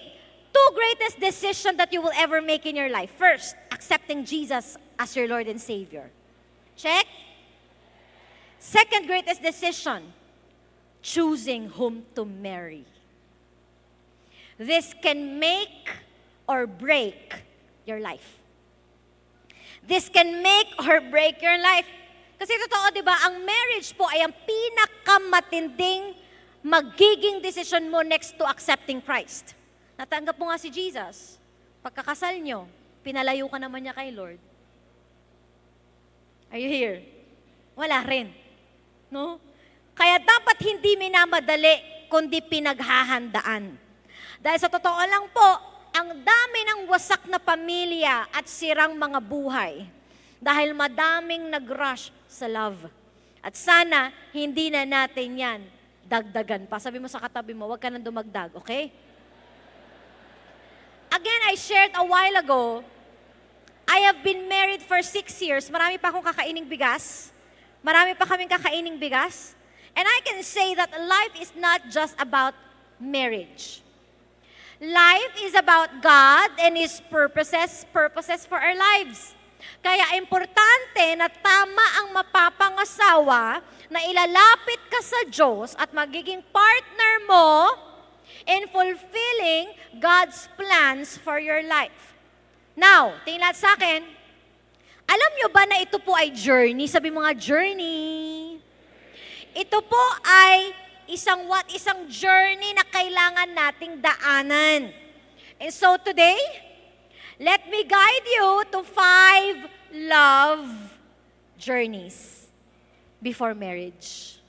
Two greatest decisions that you will ever make in your life. First, accepting Jesus as your Lord and Savior. Check. Second greatest decision, choosing whom to marry. This can make or break your life. This can make or break your life. Kasi totoo, di ba, ang marriage po ay ang pinakamatinding magiging decision mo next to accepting Christ. Natanggap mo nga si Jesus. Pagkakasal nyo, pinalayo ka naman niya kay Lord. Are you here? Wala rin. No? Kaya dapat hindi minamadali, kundi pinaghahandaan. Dahil sa totoo lang po, ang dami ng wasak na pamilya at sirang mga buhay. Dahil madaming nag-rush sa love. At sana, hindi na natin yan dagdagan pa. Sabi mo sa katabi mo, huwag ka nang dumagdag, okay? Again, I shared a while ago, I have been married for 6 years. Marami pa akong kakaining bigas. Marami pa kaming kakaining bigas. And I can say that life is not just about marriage. Life is about God and His purposes for our lives. Kaya importante na tama ang mapapangasawa na ilalapit ka sa Diyos at magiging partner mo in fulfilling God's plans for your life. Now, tingin lahat sa akin, alam nyo ba na ito po ay journey? Sabi mo nga, journey. Ito po ay isang journey na kailangan nating daanan. And so today, let me guide you to 5 love journeys before marriage.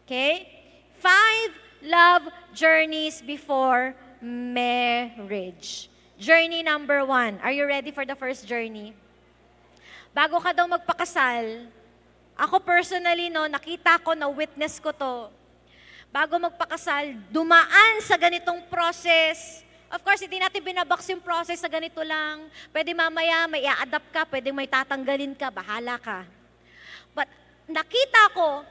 Okay? 5 love journeys before marriage. Journey number 1. Are you ready for the first journey? Bago ka daw magpakasal, ako personally, nakita ko, na-witness ko to. Bago magpakasal, dumaan sa ganitong process. Of course, hindi natin binabox yung process sa ganito lang. Pwede mamaya, may i-adapt ka, pwede may tatanggalin ka, bahala ka. But nakita ko,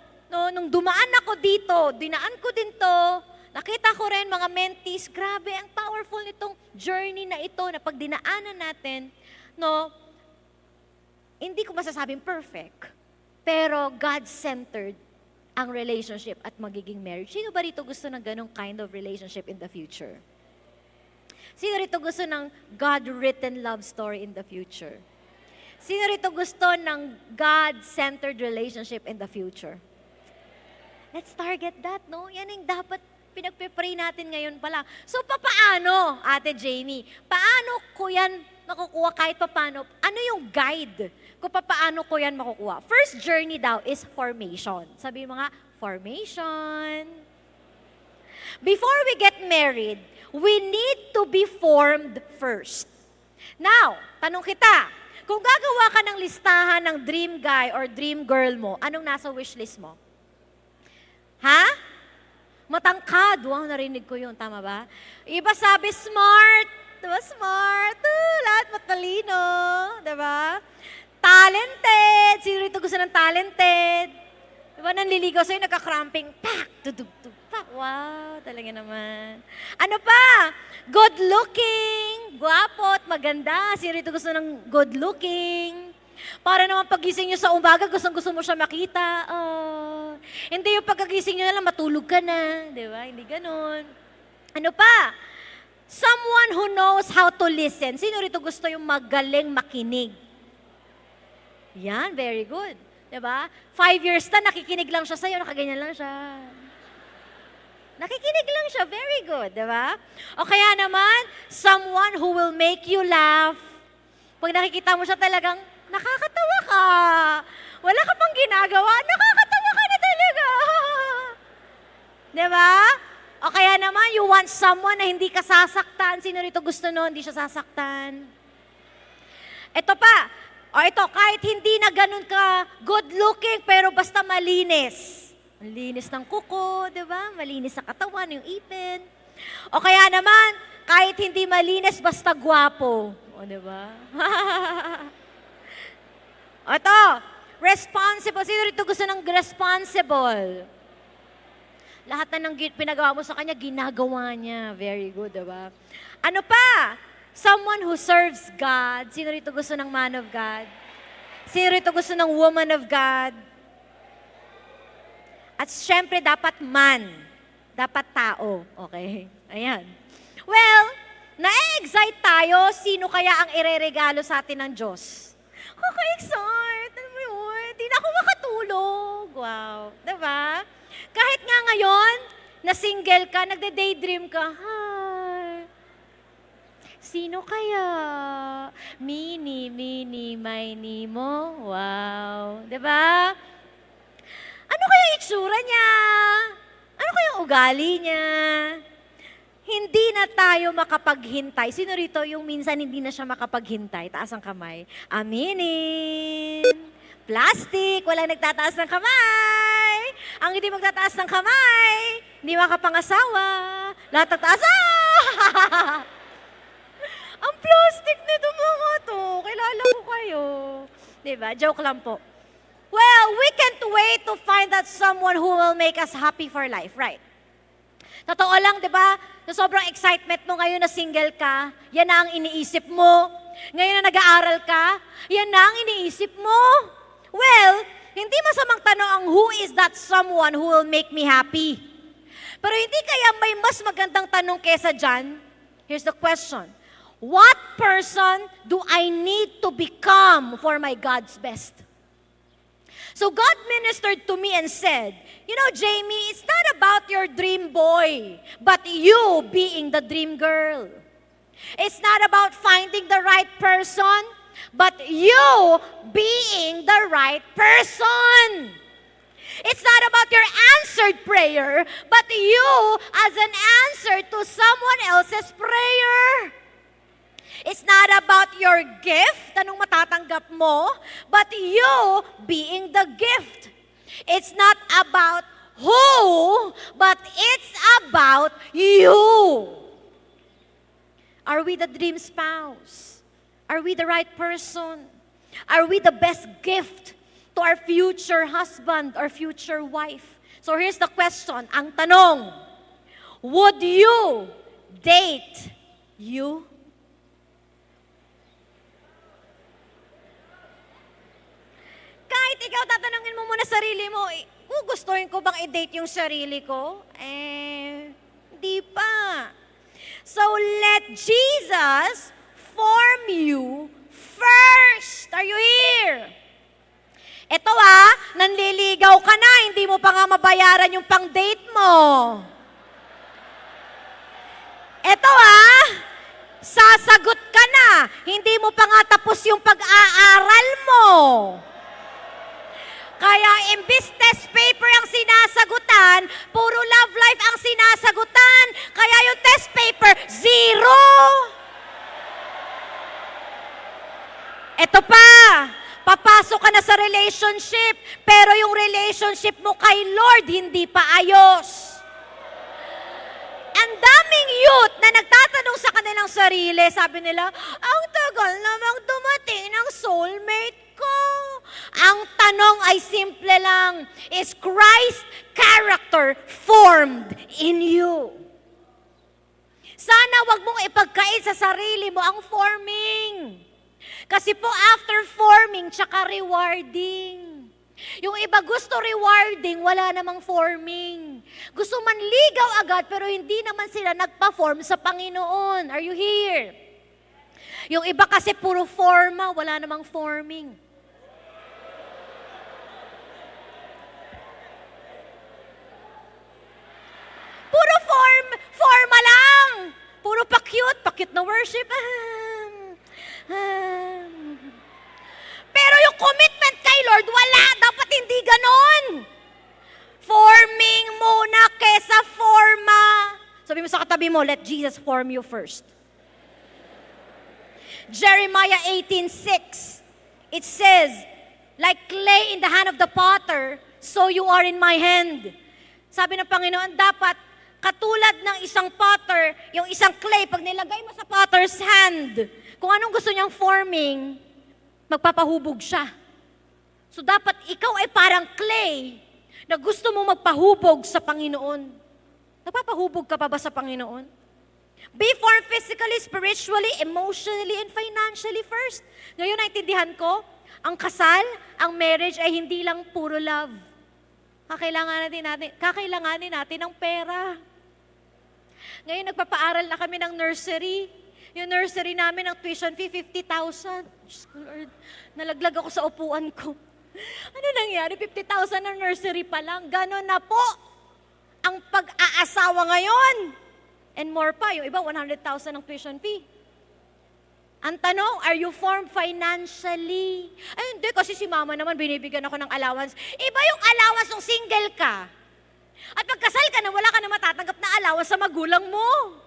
nung dumaan ako dito, dinaan ko din to, nakita ko rin mga mentees, grabe, ang powerful nitong journey na ito, na pag dinaanan natin, hindi ko masasabing perfect, pero God-centered ang relationship at magiging marriage. Sino ba rito gusto ng ganong kind of relationship in the future? Sino rito gusto ng God-written love story in the future? Sino rito gusto ng God-centered relationship in the future? Let's target that, no? Yan yung dapat pinagpe-pray natin ngayon pa lang. So, papaano, Ate Jamie? Paano ko yan makukuha kahit papaano? Ano yung guide kung papaano ko yan makukuha? First journey daw is formation. Sabi mo nga, formation. Before we get married, we need to be formed first. Now, tanong kita, kung gagawa ka ng listahan ng dream guy or dream girl mo, anong nasa wishlist mo? Ha? Matangkad. Wow, narinig ko yun. Tama ba? Iba sabi, smart. Diba, smart? Lahat matalino. Diba? Talented. Sino rito gusto ng talented? Diba, nanliligaw sa'yo, nagka-cramping. Pak! Tudug-tug. Pak! Wow, talaga naman. Ano pa? Good looking. Gwapo at maganda. Sino rito gusto ng good looking? Para naman pagising nyo sa umaga, gusto mo siya makita. Oh. Hindi yung pagkagising nyo na lang, matulog ka na. Di ba? Hindi ganun. Ano pa? Someone who knows how to listen. Sino rito gusto yung magaling makinig? Yan, very good. Di ba? 5 years na, nakikinig lang siya sa'yo, nakaganyan lang siya. Nakikinig lang siya, very good, di ba? O kaya naman, someone who will make you laugh. Pag nakikita mo siya talagang, nakakatawa ka. Wala ka pang ginagawa, nakakatawa ka na talaga. Di ba? O kaya naman, you want someone na hindi ka sasaktan. Sino rito gusto nun, hindi siya sasaktan? Ito pa, o ito, kahit hindi na ganun ka good looking, pero basta malinis. Malinis ng kuko, di ba? Malinis sa katawan, yung ipin. O kaya naman, kahit hindi malinis, basta gwapo. O, di ba? Ito, responsible. Sino rito gusto ng responsible? Lahat na ng pinagawa mo sa kanya, ginagawa niya. Very good, di ba? Ano pa? Someone who serves God. Sino rito gusto ng man of God? Sino rito gusto ng woman of God? At syempre, dapat man. Dapat tao. Okay? Ayan. Well, na-excite tayo. Sino kaya ang ireregalo sa atin ng Diyos? Kaka-excite. Alam mo yun? Di na ako makatulog. Wow. Diba? Kahit nga ngayon, na single ka, nagde-daydream ka, hi. Sino kaya? Mini, mini mo. Wow. Diba? Ano kaya itsura niya? Ano kaya ugali niya? Hindi na tayo makapaghintay. Sino rito yung minsan hindi na siya makapaghintay? Taas ang kamay. Aminin. Plastic. Walang nagtataas ng kamay. Ang hindi magtataas ng kamay, hindi makapangasawa. Lahat tataas. Ah! Ang plastic nito mga to. Kilala ko kayo. Diba? Joke lang po. Well, we can't wait to find that someone who will make us happy for life, right? Totoo lang, di ba? Na sobrang excitement mo ngayon na single ka, yan na ang iniisip mo. Ngayon na nag-aaral ka, yan na ang iniisip mo. Well, hindi masamang tanong ang who is that someone who will make me happy. Pero hindi kaya may mas magandang tanong kesa dyan? Here's the question. What person do I need to become for my God's best? So God ministered to me and said, you know, Jamie, it's not about your dream boy, but you being the dream girl. It's not about finding the right person, but you being the right person. It's not about your answered prayer, but you as an answer to someone else's prayer. It's not about your gift, anong matatanggap mo, but you being the gift. It's not about who, but it's about you. Are we the dream spouse? Are we the right person? Are we the best gift to our future husband or future wife? So here's the question, ang tanong, would you date you? Kahit ikaw tatanungin mo muna sarili mo, gugustuhin ko bang i-date yung sarili ko? Hindi pa. So let Jesus form you first. Are you here? Ito nanliligaw ka na, hindi mo pa nga mabayaran yung pang-date mo. mo pa nga tapos yung pag-aaral mo. Kaya imbis test paper ang sinasagutan, puro love life ang sinasagutan. Kaya yung test paper, 0. Ito pa, papasok ka na sa relationship, pero yung relationship mo kay Lord hindi pa ayos. Ang daming youth na nagtatanong sa kanilang sarili, sabi nila, ang tagal namang dumating ng soulmate ko. Ang tanong ay simple lang, is Christ character formed in you? Sana wag mong ipagkait sa sarili mo ang forming. Kasi po after forming, tsaka rewarding. Yung iba gusto rewarding, wala namang forming. Gusto manligaw agad, pero hindi naman sila nagpa-form sa Panginoon. Are you here? Yung iba kasi puro forma, wala namang forming. Puro forma lang. Puro pa-cute na worship. Pero yung commitment kay Lord, wala. Dapat hindi ganon. Forming muna kesa forma. Sabi mo sa katabi mo, let Jesus form you first. Jeremiah 18:6, it says, like clay in the hand of the potter, so you are in my hand. Sabi ng Panginoon, dapat katulad ng isang potter, yung isang clay, pag nilagay mo sa potter's hand, kung anong gusto niyang forming, magpapahubog siya. So dapat ikaw ay parang clay na gusto mo magpahubog sa Panginoon. Nagpapahubog ka pa ba sa Panginoon? Be formed physically, spiritually, emotionally, and financially first. Ngayon, naintindihan ko, ang kasal, ang marriage ay hindi lang puro love. Kakailanganin natin ng pera. Ngayon, nagpapaaral na kami ng nursery. Yung nursery namin, ang tuition fee, 50,000. Diyos ko, Lord, nalaglag ako sa upuan ko. Ano nangyari? 50,000 na nursery pa lang. Ganon na po ang pag-aasawa ngayon. And more pa, yung iba, 100,000 ang tuition fee. Ang tanong, are you formed financially? Ay, hindi, kasi si mama naman, binibigyan ako ng allowance. Iba yung allowance ng single ka. At pagkasal ka na, wala ka na matatanggap na allowance sa magulang mo.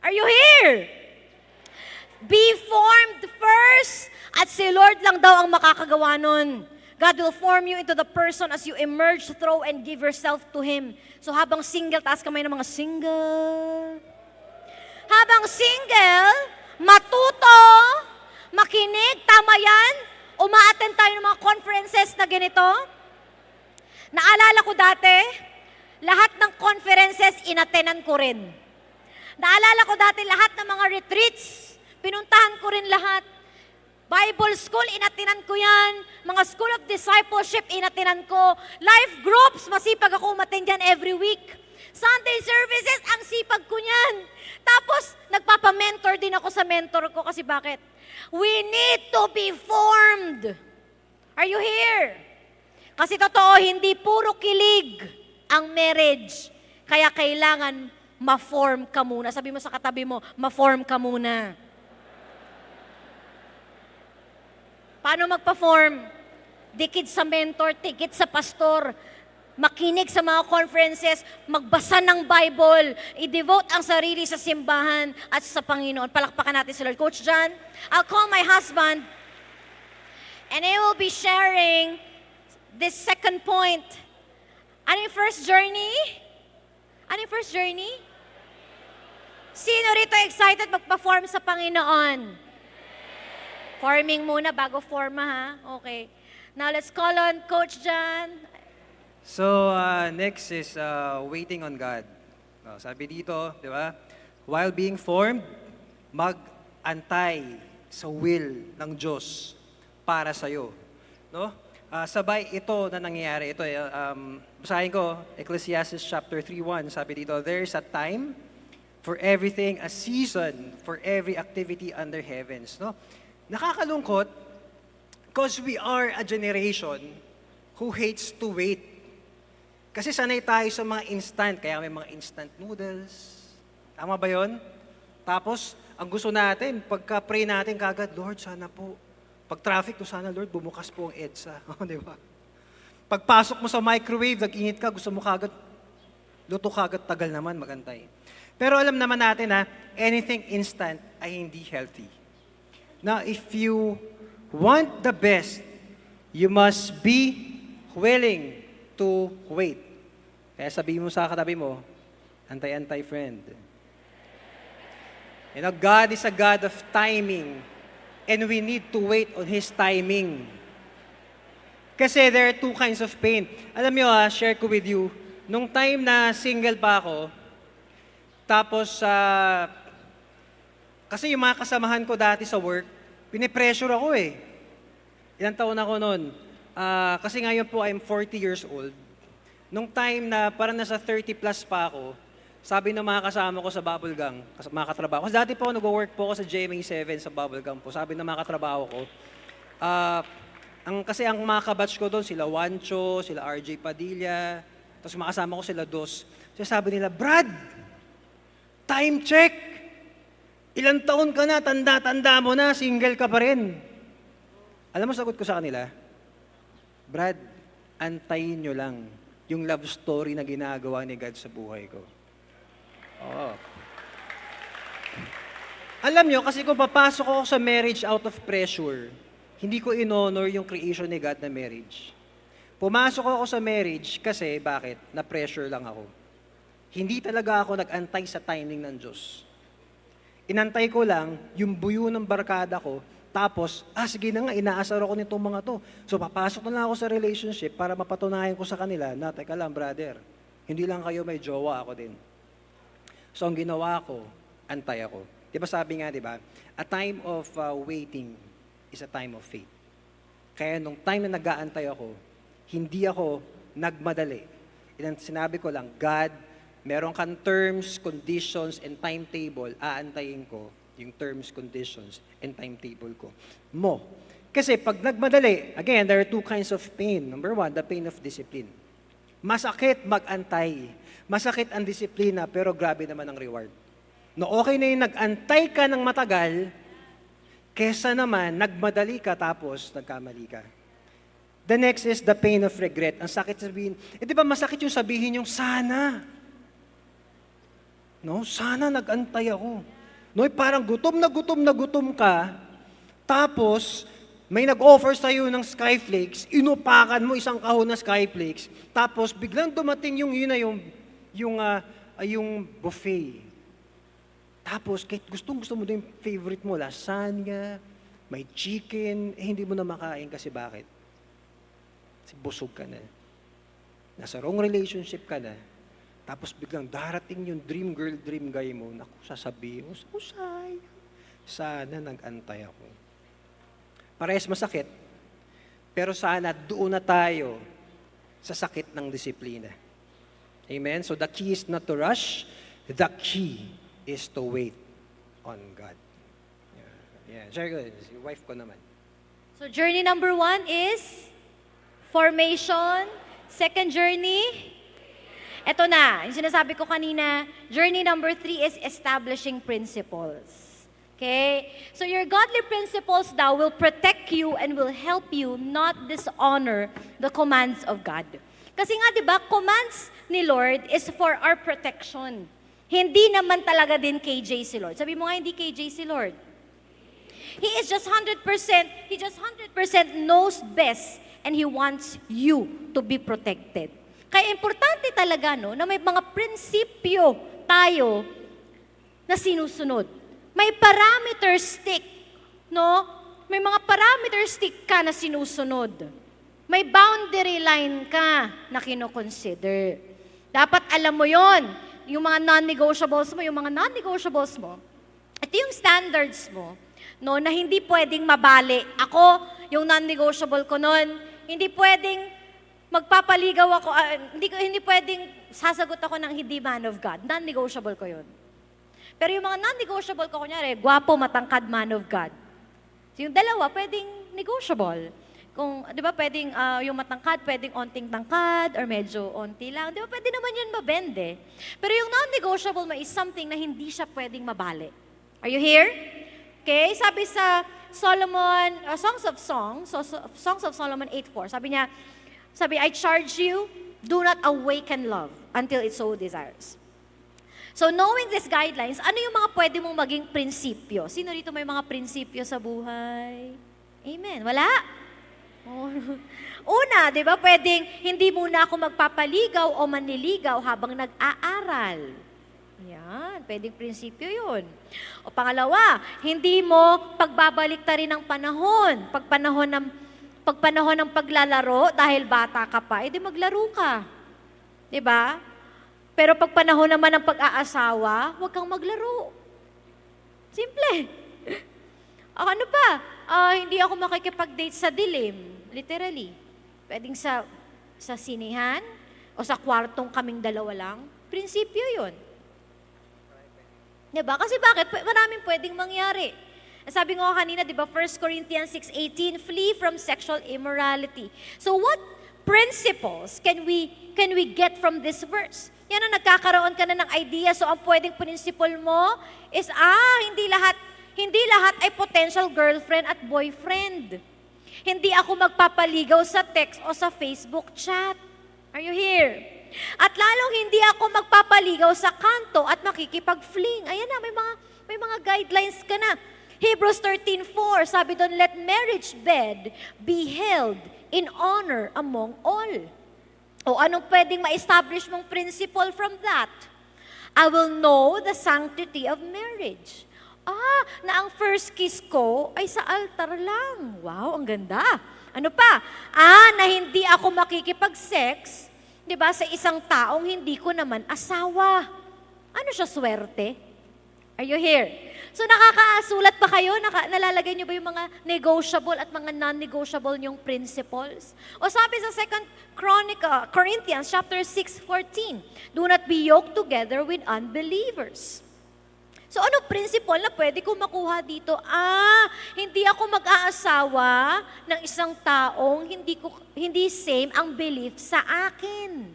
Are you here? Be formed first. At si Lord lang daw ang makakagawa nun. God will form you into the person as you emerge, throw, and give yourself to Him. So habang single, taas kamay ng mga single. Habang single, matuto, makinig, tama yan. Uma-attend tayo ng mga conferences na ganito. Naalala ko dati, lahat ng conferences, inattenan ko rin. Naalala ko dati, lahat ng mga retreats, pinuntahan ko rin lahat. Bible school, inatinan ko yan. Mga school of discipleship, inatinan ko. Life groups, masipag ako umattend yan every week. Sunday services, ang sipag ko niyan. Tapos, nagpapa-mentor din ako sa mentor ko kasi bakit? We need to be formed. Are you here? Kasi totoo, hindi puro kilig ang marriage. Kaya kailangan ma-form ka muna. Sabi mo sa katabi mo, ma-form ka muna. Paano magpa-form? Dikit sa mentor, tikit sa pastor, makinig sa mga conferences, magbasa ng Bible, i-devote ang sarili sa simbahan at sa Panginoon. Palakpakan natin si Lord. Coach John, I'll call my husband and he will be sharing this second point. Ano yung first journey? Ano yung first journey? Sino rito excited magpa-form sa Panginoon? Forming muna bago forma, ha? Okay. Now, let's call on Coach John. So, next is waiting on God. Sabi dito, di ba? While being formed, mag-antay sa will ng Diyos para sa'yo. No? Sabay ito na nangyayari. Ito, basahin ko, Ecclesiastes chapter 3:1. Sabi dito, there's a time for everything, a season for every activity under heavens. No? Nakakalungkot because we are a generation who hates to wait. Kasi sanay tayo sa mga instant, kaya may mga instant noodles. Tama ba yon? Tapos, ang gusto natin, pagka-pray natin kagad, Lord, sana po. Pag traffic to, sana Lord, bumukas po ang EDSA. O, di ba? Pagpasok mo sa microwave, nag-init ka, gusto mo kagad, luto kagad, tagal naman, magantay. Pero alam naman natin na anything instant ay hindi healthy. Now, if you want the best, you must be willing to wait. Kaya sabihin mo sa katabi mo, antay-antay friend. You know, God is a God of timing, and we need to wait on His timing. Kasi there are two kinds of pain. Alam niyo, share ko with you, nung time na single pa ako, tapos, kasi yung mga kasamahan ko dati sa work, pinipressure ako eh. Ilang taon ako noon? Kasi ngayon po, I'm 40 years old. Nung time na parang nasa 30 plus pa ako, sabi ng mga kasama ko sa Bubble Gang, mga katrabaho. Kasi dati po, nag-work po ako sa GMA7 sa Bubble Gang po. Sabi ng mga katrabaho ko, kasi ang mga kabatch ko doon, sila Wancho, sila RJ Padilla, tapos makasama ko sila Dos. So sabi nila, Brad, time check! Ilang taon ka na, tanda-tanda mo na, single ka pa rin. Alam mo, sagot ko sa kanila, Brad, antayin nyo lang yung love story na ginagawa ni God sa buhay ko. Oo. Alam nyo, kasi kung papasok ako sa marriage out of pressure, hindi ko in-honor yung creation ni God na marriage. Pumasok ako sa marriage kasi, bakit? Na-pressure lang ako. Hindi talaga ako nag-antay sa timing ng Diyos. Inantay ko lang yung buyo ng barkada ko, tapos, sige na nga, inaasar ako nitong mga to. So, papasok na lang ako sa relationship para mapatunayan ko sa kanila na, teka lang, brother, hindi lang kayo may jowa, ako din. So, ang ginawa ko, antay ako. Di ba sabi nga, di ba? A time of waiting is a time of faith. Kaya nung time na nag-aantay ako, hindi ako nagmadali. Sinabi ko lang, God, meron kang terms, conditions, and timetable, aantayin ko yung terms, conditions, and timetable ko. Kasi pag nagmadali, again, there are two kinds of pain. Number one, the pain of discipline. Masakit mag-antay. Masakit ang disiplina, pero grabe naman ang reward. No, okay na yung nag-antay ka ng matagal, kesa naman, nagmadali ka tapos nagkamali ka. The next is the pain of regret. Ang sakit sabihin, di ba masakit yung sabihin yung sana? No, sana nag-antay ako. No, parang gutom na gutom ka, tapos may nag-offer sa'yo ng skyflakes, inupakan mo isang kahon na skyflakes, tapos biglang dumating yung buffet. Tapos, kahit gusto mo din yung favorite mo, lasagna, may chicken, hindi mo na makain kasi bakit? Kasi busog ka na. Nasa wrong relationship ka na. Tapos biglang darating yung dream girl, dream guy mo, naku, sasabihin mo, sayang. Sana nag-antay ako. Parehas masakit, pero sana doon na tayo sa sakit ng disiplina. Amen? So the key is not to rush, the key is to wait on God. Yeah. Share ko, yung wife ko naman. So journey number 1 is formation. Second journey, eto na, yung sinasabi ko kanina, journey number 3 is establishing principles. Okay? So your godly principles now will protect you and will help you not dishonor the commands of God. Kasi nga, di ba, commands ni Lord is for our protection. Hindi naman talaga din KJ si Lord. Sabi mo nga, hindi KJ si Lord. He is just 100%, He just 100% knows best and He wants you to be protected. Kaya importante talaga, no, na may mga prinsipyo tayo na sinusunod. May parameter stick, no? May mga parameter stick ka na sinusunod. May boundary line ka na kinoconsider. Dapat alam mo yon. Yung mga non-negotiables mo, ito yung standards mo, no, na hindi pwedeng mabali. Ako, yung non-negotiable ko nun, hindi pwedeng magpapaligaw ako, hindi pwedeng sasagot ako ng hindi man of God. Non-negotiable ko yun. Pero yung mga non-negotiable ko, kunyari, gwapo, matangkad, man of God. So yung dalawa, pwedeng negotiable. Kung, di ba, pwedeng yung matangkad, pwedeng onting tangkad, or medyo onti lang. Di ba, pwede naman yun mabende. Pero yung non-negotiable mo is something na hindi siya pwedeng mabali. Are you here? Okay, sabi sa Solomon, Songs of Solomon 8:4, sabi, I charge you, do not awaken love until it so desires. So knowing these guidelines, ano yung mga pwede mong maging prinsipyo? Sino rito may mga prinsipyo sa buhay? Amen. Wala? Oh. Una, di ba, pwedeng hindi muna ako magpapaligaw o manliligaw habang nag-aaral. Yan, pwedeng prinsipyo yun. O pangalawa, hindi mo pagbabalik ta rin ng panahon. Pag panahon ng paglalaro, dahil bata ka pa, edi maglaro ka. Di ba? Pero pag panahon naman ng pag-aasawa, huwag kang maglaro. Simple. Ano pa? Hindi ako makikipag-date sa dilim. Literally. Pwedeng sa sinihan o sa kwartong kaming dalawa lang. Prinsipyo yun. Diba? Kasi bakit? Maraming pwedeng mangyari. Sabi nga kanina, diba, 1 Corinthians 6:18, flee from sexual immorality. So what principles can we get from this verse? Yan ang nagkakaroon ka na ng idea. So ang pwedeng principle mo is, hindi lahat ay potential girlfriend at boyfriend. Hindi ako magpapaligaw sa text o sa Facebook chat. Are you here? At lalong hindi ako magpapaligaw sa kanto at makikipag-fling. Ayan na, may mga guidelines ka na. Hebrews 13:4, sabi doon, let marriage bed be held in honor among all. O anong pwedeng ma-establish mong principle from that? I will know the sanctity of marriage. Na ang first kiss ko ay sa altar lang. Wow, ang ganda. Ano pa? Na hindi ako makikipag-sex, di ba, sa isang taong hindi ko naman asawa. Ano siya, swerte? Are you here? So nakakasulat pa kayo? Nalalagay niyo ba yung mga negotiable at mga non-negotiable niyong principles? O sabi sa 2 Corinthians chapter 6:14, do not be yoked together with unbelievers. So ano principle na pwede kong makuha dito? Hindi ako mag-aasawa ng isang taong hindi same ang belief sa akin.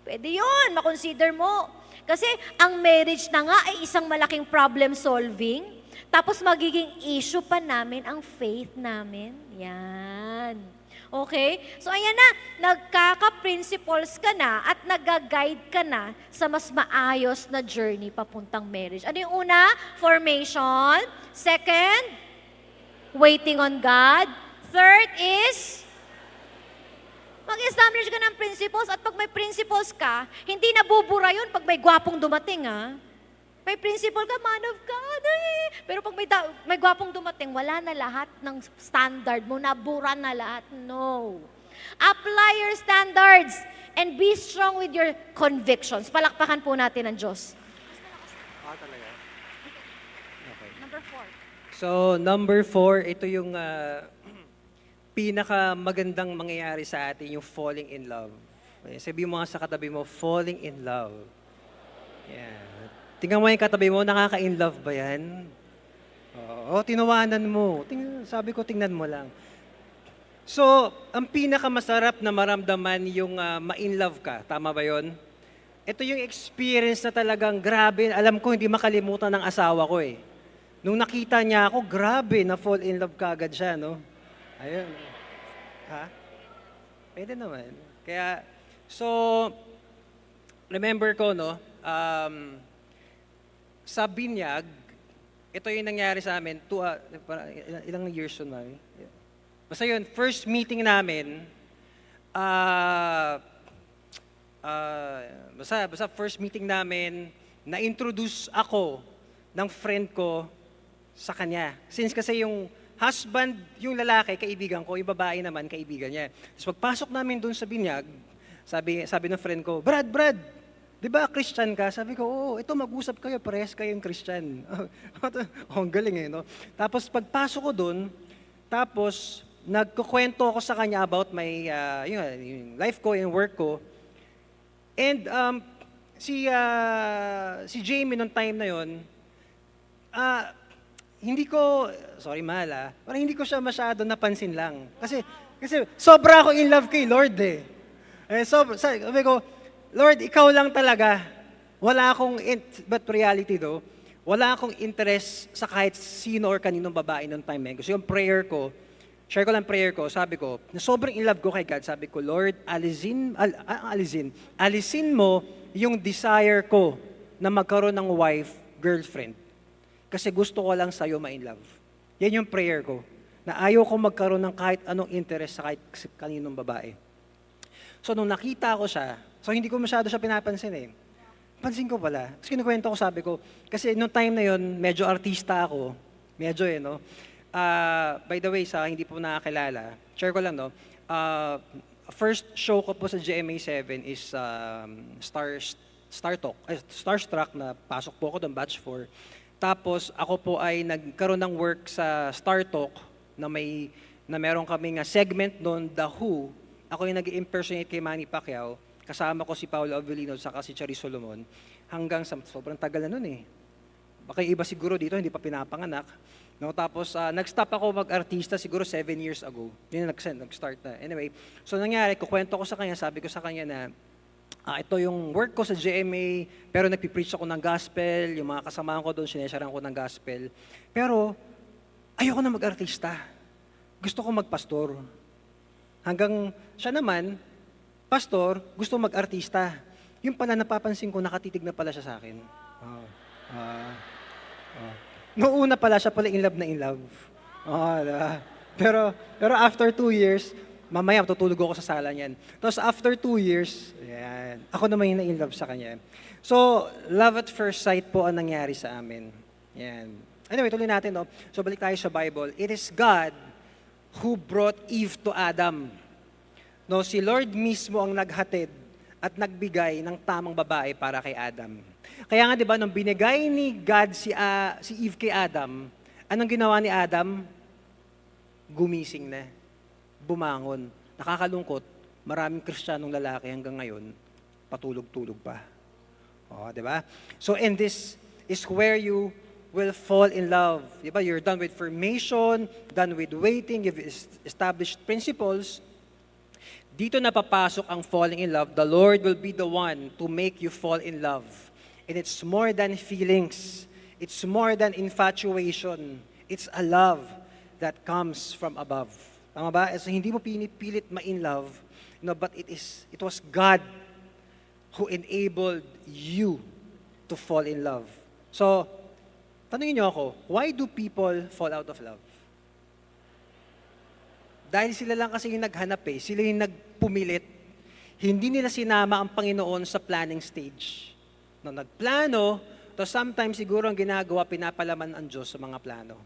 Pwede yun, makonsider mo. Kasi ang marriage na nga ay isang malaking problem solving, tapos magiging issue pa namin ang faith namin. Yan. Okay? So ayan na, nagkaka-principles ka na at nag-guide ka na sa mas maayos na journey papuntang marriage. Ano yung una? Formation. Second, waiting on God. Third is, mag-establish ka ng principles at pag may principles ka, hindi nabubura yun pag may gwapong dumating, May principle ka, man of God. Pero pag may gwapong dumating, wala na lahat ng standard mo, nabura na lahat. No. Apply your standards and be strong with your convictions. Palakpakan po natin ang Diyos. Talaga? Okay. Number 4. So, number 4, ito yung pinakamagandang mangyayari sa atin, yung falling in love. Sabi mo nga sa katabi mo, falling in love. Yeah. Tingnan mo yung katabi mo, nakaka-in love ba yan? Oo, tinawanan mo. Sabi ko, tingnan mo lang. So, ang pinakamasarap na maramdaman yung ma-in love ka. Tama ba yon? Ito yung experience na talagang grabe. Alam ko, hindi makalimutan ng asawa ko eh. Nung nakita niya ako, grabe, na-fall in love ka agad siya, no? Ayun. Ha? Pwede naman. Kaya, so, remember ko, no? Sa binyag, ito yung nangyari sa amin, ilang years yun, Mami? Basta yun, first meeting namin, basta first meeting namin, na-introduce ako ng friend ko sa kanya. Since kasi yung husband, yung lalaki, kaibigan ko, yung babae naman, kaibigan niya. Tapos pagpasok namin dun sa binyag, sabi ng friend ko, Brad, di ba Christian ka? Sabi ko, oo, ito mag-usap kayo, parehas kayong Christian. Ang galing no? Tapos pagpasok ko dun, tapos nagkukwento ako sa kanya about my yung life ko, yung work ko. And si Jamie nung time na yon, parang hindi ko siya masyado napansin lang. Kasi sobra ako in love kay Lord eh. Sabi ko, Lord, ikaw lang talaga. Wala akong, but reality though, wala akong interest sa kahit sino or kaninong babae noong time na yun. Kasi yung prayer ko, share ko lang prayer ko, sabi ko, na sobrang in love ko kay God, sabi ko, Lord, alisin mo yung desire ko na magkaroon ng wife, girlfriend. Kasi gusto ko lang sa'yo ma-in love. Yan yung prayer ko, na ayaw ko magkaroon ng kahit anong interest sa kahit kaninong babae. So nung nakita ko siya, so hindi ko masyado siya pinapansin eh. Pansin ko pala. Kasi kinukwento ko, sabi ko, kasi nung time na yon medyo artista ako. Medyo no. By the way, sa hindi po nakakilala, share ko lang, no. First show ko po sa GMA7 is Starstruck na pasok po ako doon, batch 4. Tapos ako po ay nagkaroon ng work sa Star Talk na meron kaming segment doon, The Who. Ako yung nag-impersonate kay Manny Pacquiao. Kasama ko si Paolo Avellino saka si Charis Solomon hanggang sa sobrang tagal na nun eh. Baka yung iba siguro dito hindi pa pinapanganak. No, tapos nag-stop ako mag-artista siguro 7 years ago. Yun nag-start na. Anyway, so nangyari, kukwento ko sa kanya, sabi ko sa kanya na ito yung work ko sa GMA, pero nagpipreach ako ng gospel, yung mga kasamahan ko doon, sinesharan ko ng gospel. Pero ayoko na mag-artista. Gusto ko magpastor. Hanggang siya naman, pastor, gusto mag-artista. Yung pala napapansin ko, nakatitig na pala siya sa akin. Noong una pala, siya pala in love na in love. Diba? Pero after 2 years, mamaya tutulog ako sa sala niyan. Tapos after 2 years, yan, ako naman yung na in love sa kanya. So, love at first sight po ang nangyari sa amin. Yan. Anyway, tuloy natin. No? So, balik tayo sa Bible. It is God who brought Eve to Adam. No, si Lord mismo ang naghatid at nagbigay ng tamang babae para kay Adam. Kaya nga 'di ba nung binigay ni God si Eve kay Adam, anong ginawa ni Adam? Gumising na. Bumangon. Nakakalungkot, maraming Kristiyanong lalaki hanggang ngayon patulog-tulog pa. 'di ba? So and this is where you will fall in love. 'Di ba? You're done with formation, done with waiting, you've established principles. Dito na papasok ang falling in love. The Lord will be the one to make you fall in love. And it's more than feelings. It's more than infatuation. It's a love that comes from above. Tama ba? So hindi mo pinipilit ma-in love, but it was God who enabled you to fall in love. So, tanungin niyo ako, why do people fall out of love? Dahil sila lang kasi yung naghanap sila yung nagpumilit. Hindi nila sinama ang Panginoon sa planning stage. No, nagplano, to sometimes siguro ang ginagawa, pinapalaman ang Diyos sa mga plano.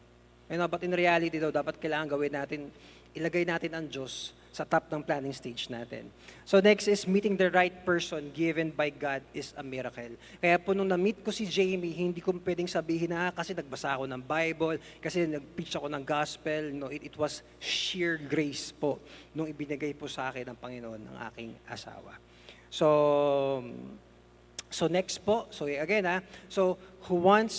But in reality daw, dapat kailangan gawin natin, ilagay natin ang Diyos sa top ng planning stage natin. So next is meeting the right person given by God is a miracle. Kaya po nung na-meet ko si Jamie, hindi ko pwedeng sabihin na kasi nagbasa ako ng Bible, kasi nag-preach ako ng gospel. No, it was sheer grace po nung ibinigay po sa akin ng Panginoon ng aking asawa. So next po, so again so who want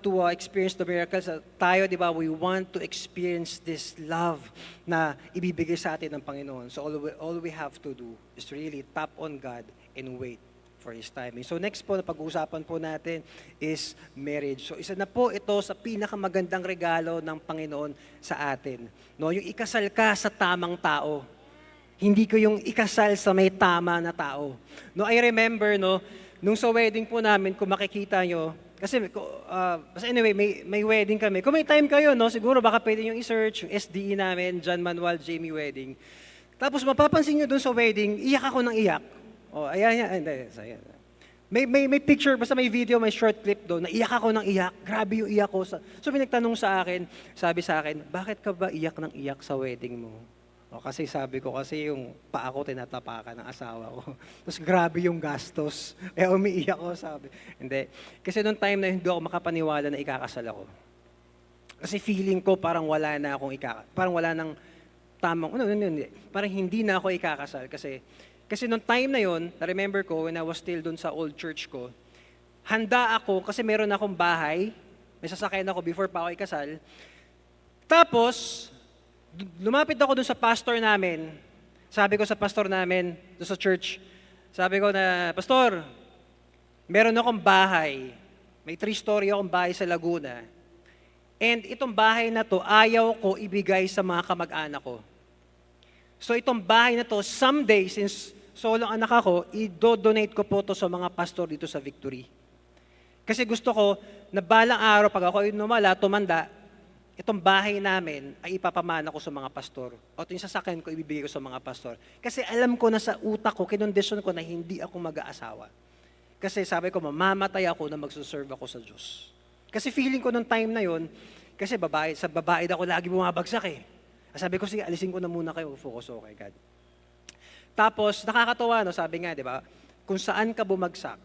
to experience the miracles, tayo, di ba, we want to experience this love na ibibigay sa atin ng Panginoon. So all we have to do is really tap on God and wait for His timing. So next po na pag-uusapan po natin is marriage. So isa na po ito sa pinakamagandang regalo ng Panginoon sa atin. No, yung ikasal ka sa tamang tao. Hindi ko yung ikasal sa may tama na tao. No, I remember, nung sa wedding po namin, kung makikita nyo, kasi anyway, may wedding kami. Kung may time kayo, siguro baka pwede yung i-search, yung SDE namin, John Manuel Jamie Wedding. Tapos mapapansin nyo dun sa wedding, iyak ako ng iyak. Ayan. May picture, basta may video, may short clip doon, na iyak ako ng iyak. Grabe yung iyak ko. So may nagtanong sa akin, sabi sa akin, bakit ka ba iyak ng iyak sa wedding mo? Kasi sabi ko, kasi yung paa ko tinatapakan ng asawa ko. Tapos grabe yung gastos. Umiiyak ko, sabi. Hindi. Kasi noong time na hindi ako makapaniwala na ikakasal ako. Kasi feeling ko parang wala na akong parang wala nang tamang, parang hindi na ako ikakasal. Kasi noong time na yon, na-remember ko, when I was still dun sa old church ko, handa ako, kasi meron akong bahay, may sasakyan ako before pa ako ikasal. Tapos, lumapit ako dun sa pastor namin. Sabi ko sa pastor namin, dun sa church, sabi ko na, Pastor, meron akong bahay. May 3-story akong bahay sa Laguna. And itong bahay na to, ayaw ko ibigay sa mga kamag-anak ko. So itong bahay na to, someday, since solo anak ako, i-donate ko po to sa mga pastor dito sa Victory. Kasi gusto ko, na balang araw, pag ako tumanda, itong bahay namin ay ipapamana ko sa mga pastor. O ito yung sasakyan ko, ibibigay ko sa mga pastor. Kasi alam ko na sa utak ko, kinondisyon ko na hindi ako mag-aasawa. Kasi sabi ko, mamamatay ako na magsuserve ako sa Diyos. Kasi feeling ko nung time na yon, kasi sa babae ako lagi bumabagsak eh. Sabi ko, sige, alisin ko na muna kayo, focus ako kay God. Tapos, nakakatawa, no, sabi nga, di ba, kung saan ka bumagsak,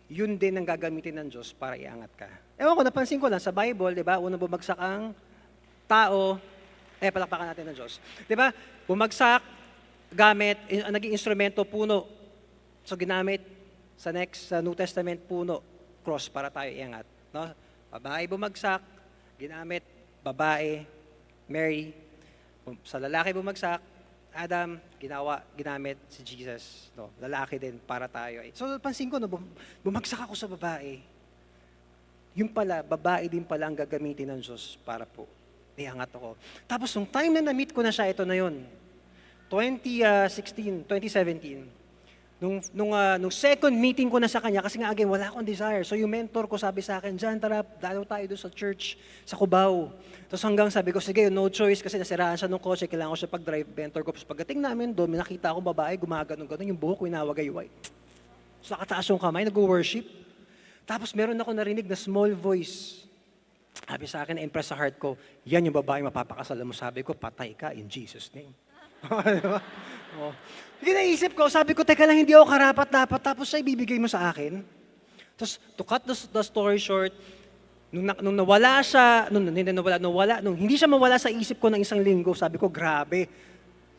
yun din ang gagamitin ng Diyos para iangat ka. Ewan ko, napansin ko lang, sa Bible, di ba, unang bumagsak ang tao, palakpakan natin ng Diyos. Di ba, bumagsak, gamit, naging instrumento, puno. So, ginamit sa New Testament, puno, cross para tayo iangat. No? Babae bumagsak, ginamit, babae, Mary. Sa lalaki bumagsak, Adam, ginamit si Jesus. No, lalaki din para tayo. So, pansin ko, no, bumagsak ako sa babae. Yung pala, babae din pala ang gagamitin ng Diyos para po iangat ako. Tapos, nung time na na-meet ko na siya, ito na yun. 2017, nung second meeting ko na sa kanya, kasi nga again, wala akong desire. So yung mentor ko sabi sa akin, Jan, tara, dalaw tayo doon sa church, sa Cubao. Tapos hanggang sabi ko, sige, no choice, kasi nasiraan siya ng kotse, kailangan ko siya pag-drive, mentor ko. Tapos pagdating namin doon, nakita akong babae, gumaganon-ganon, yung buhok ko inawagayway. So nakataas yung kamay, nag-worship. Tapos meron ako narinig na small voice. Sabi sa akin, impress sa heart ko, yan yung babae mapapakasalan mo. Sabi ko, patay ka in Jesus' name. Diba? Oh. Naisip ko, sabi ko, teka lang, hindi ako karapat-dapat, tapos siya ibibigay mo sa akin. Tapos, to cut the story short, nung nawala siya, nung hindi siya mawala sa isip ko ng isang linggo, sabi ko, grabe,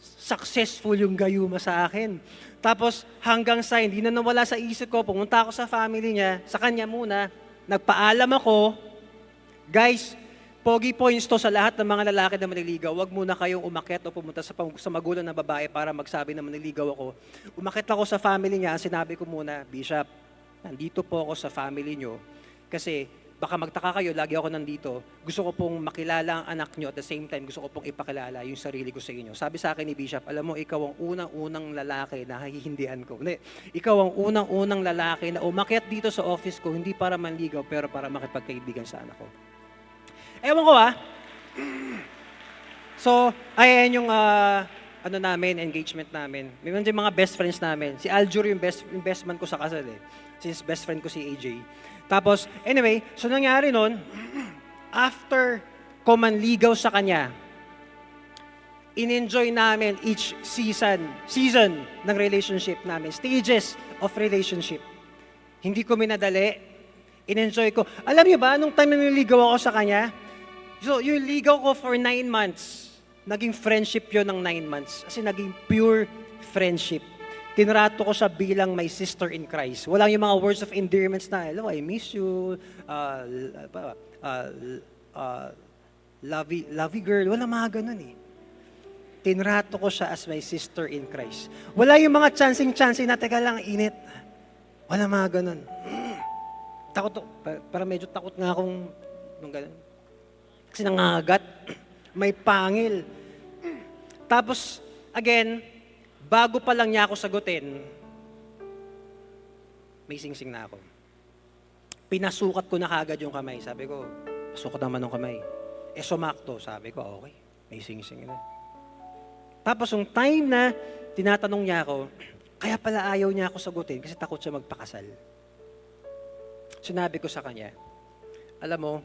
successful yung gayuma sa akin. Tapos, hanggang sa hindi na nawala sa isip ko, pumunta ako sa family niya, sa kanya muna, nagpaalam ako, guys, pogi points to sa lahat ng mga lalaki na maniligaw. Huwag muna kayong umakyat o pumunta sa magulang na babae para magsabi na maniligaw ako. Umakyat ako sa family niya, sinabi ko muna, Bishop, nandito po ako sa family niyo kasi baka magtaka kayo, lagi ako nandito. Gusto ko pong makilala ang anak niyo at the same time gusto ko pong ipakilala yung sarili ko sa inyo. Sabi sa akin ni Bishop, alam mo, ikaw ang unang-unang lalaki na hihindihan ko. Hindi, ikaw ang unang-unang lalaki na umakyat dito sa office ko, hindi para manligaw, pero para makipagkaibigan sa anak ko. Ewan ko So, ayan yung engagement namin. May mga best friends namin. Si Aljur yung best man ko sa kasal eh. Since best friend ko si AJ. Tapos, anyway, so nangyari nun, after ko manligaw sa kanya, in-enjoy namin each season ng relationship namin, stages of relationship. Hindi ko minadali, in-enjoy ko. Alam niyo ba, nung time na niligaw ako sa kanya, so yung ligaw ko for 9 months, naging friendship yon ng 9 months. Kasi naging pure friendship. Tinrato ko siya bilang my sister in Christ. Walang yung mga words of endearments na, hello, I miss you, lovey girl, wala mga ganun eh. Tinrato ko siya as my sister in Christ. Wala yung mga chancing na, teka lang, init. Wala mga ganun. Takot, para medyo takot nga akong, nung ganun. Kasi nangagat, may pangil. Tapos, again, bago pa lang niya ako sagutin, may singsing na ako. Pinasukat ko na kagad yung kamay. Sabi ko, sukat naman ng kamay. Sumakto. Sabi ko, okay, may singsing na. Tapos, yung time na tinatanong niya ako, kaya pala ayaw niya ako sagutin kasi takot siya magpakasal. Sinabi ko sa kanya, alam mo,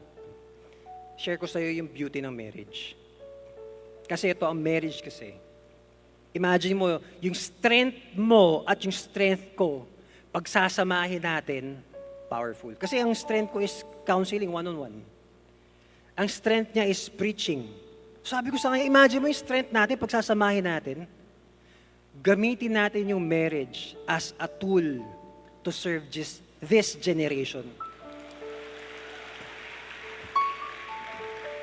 share ko sa'yo yung beauty ng marriage. Kasi ito ang marriage kasi. Imagine mo, yung strength mo at yung strength ko, pagsasamahin natin, powerful. Kasi ang strength ko is counseling one-on-one. Ang strength niya is preaching. Sabi ko sa kanya, imagine mo yung strength natin, pagsasamahin natin, gamitin natin yung marriage as a tool to serve this generation.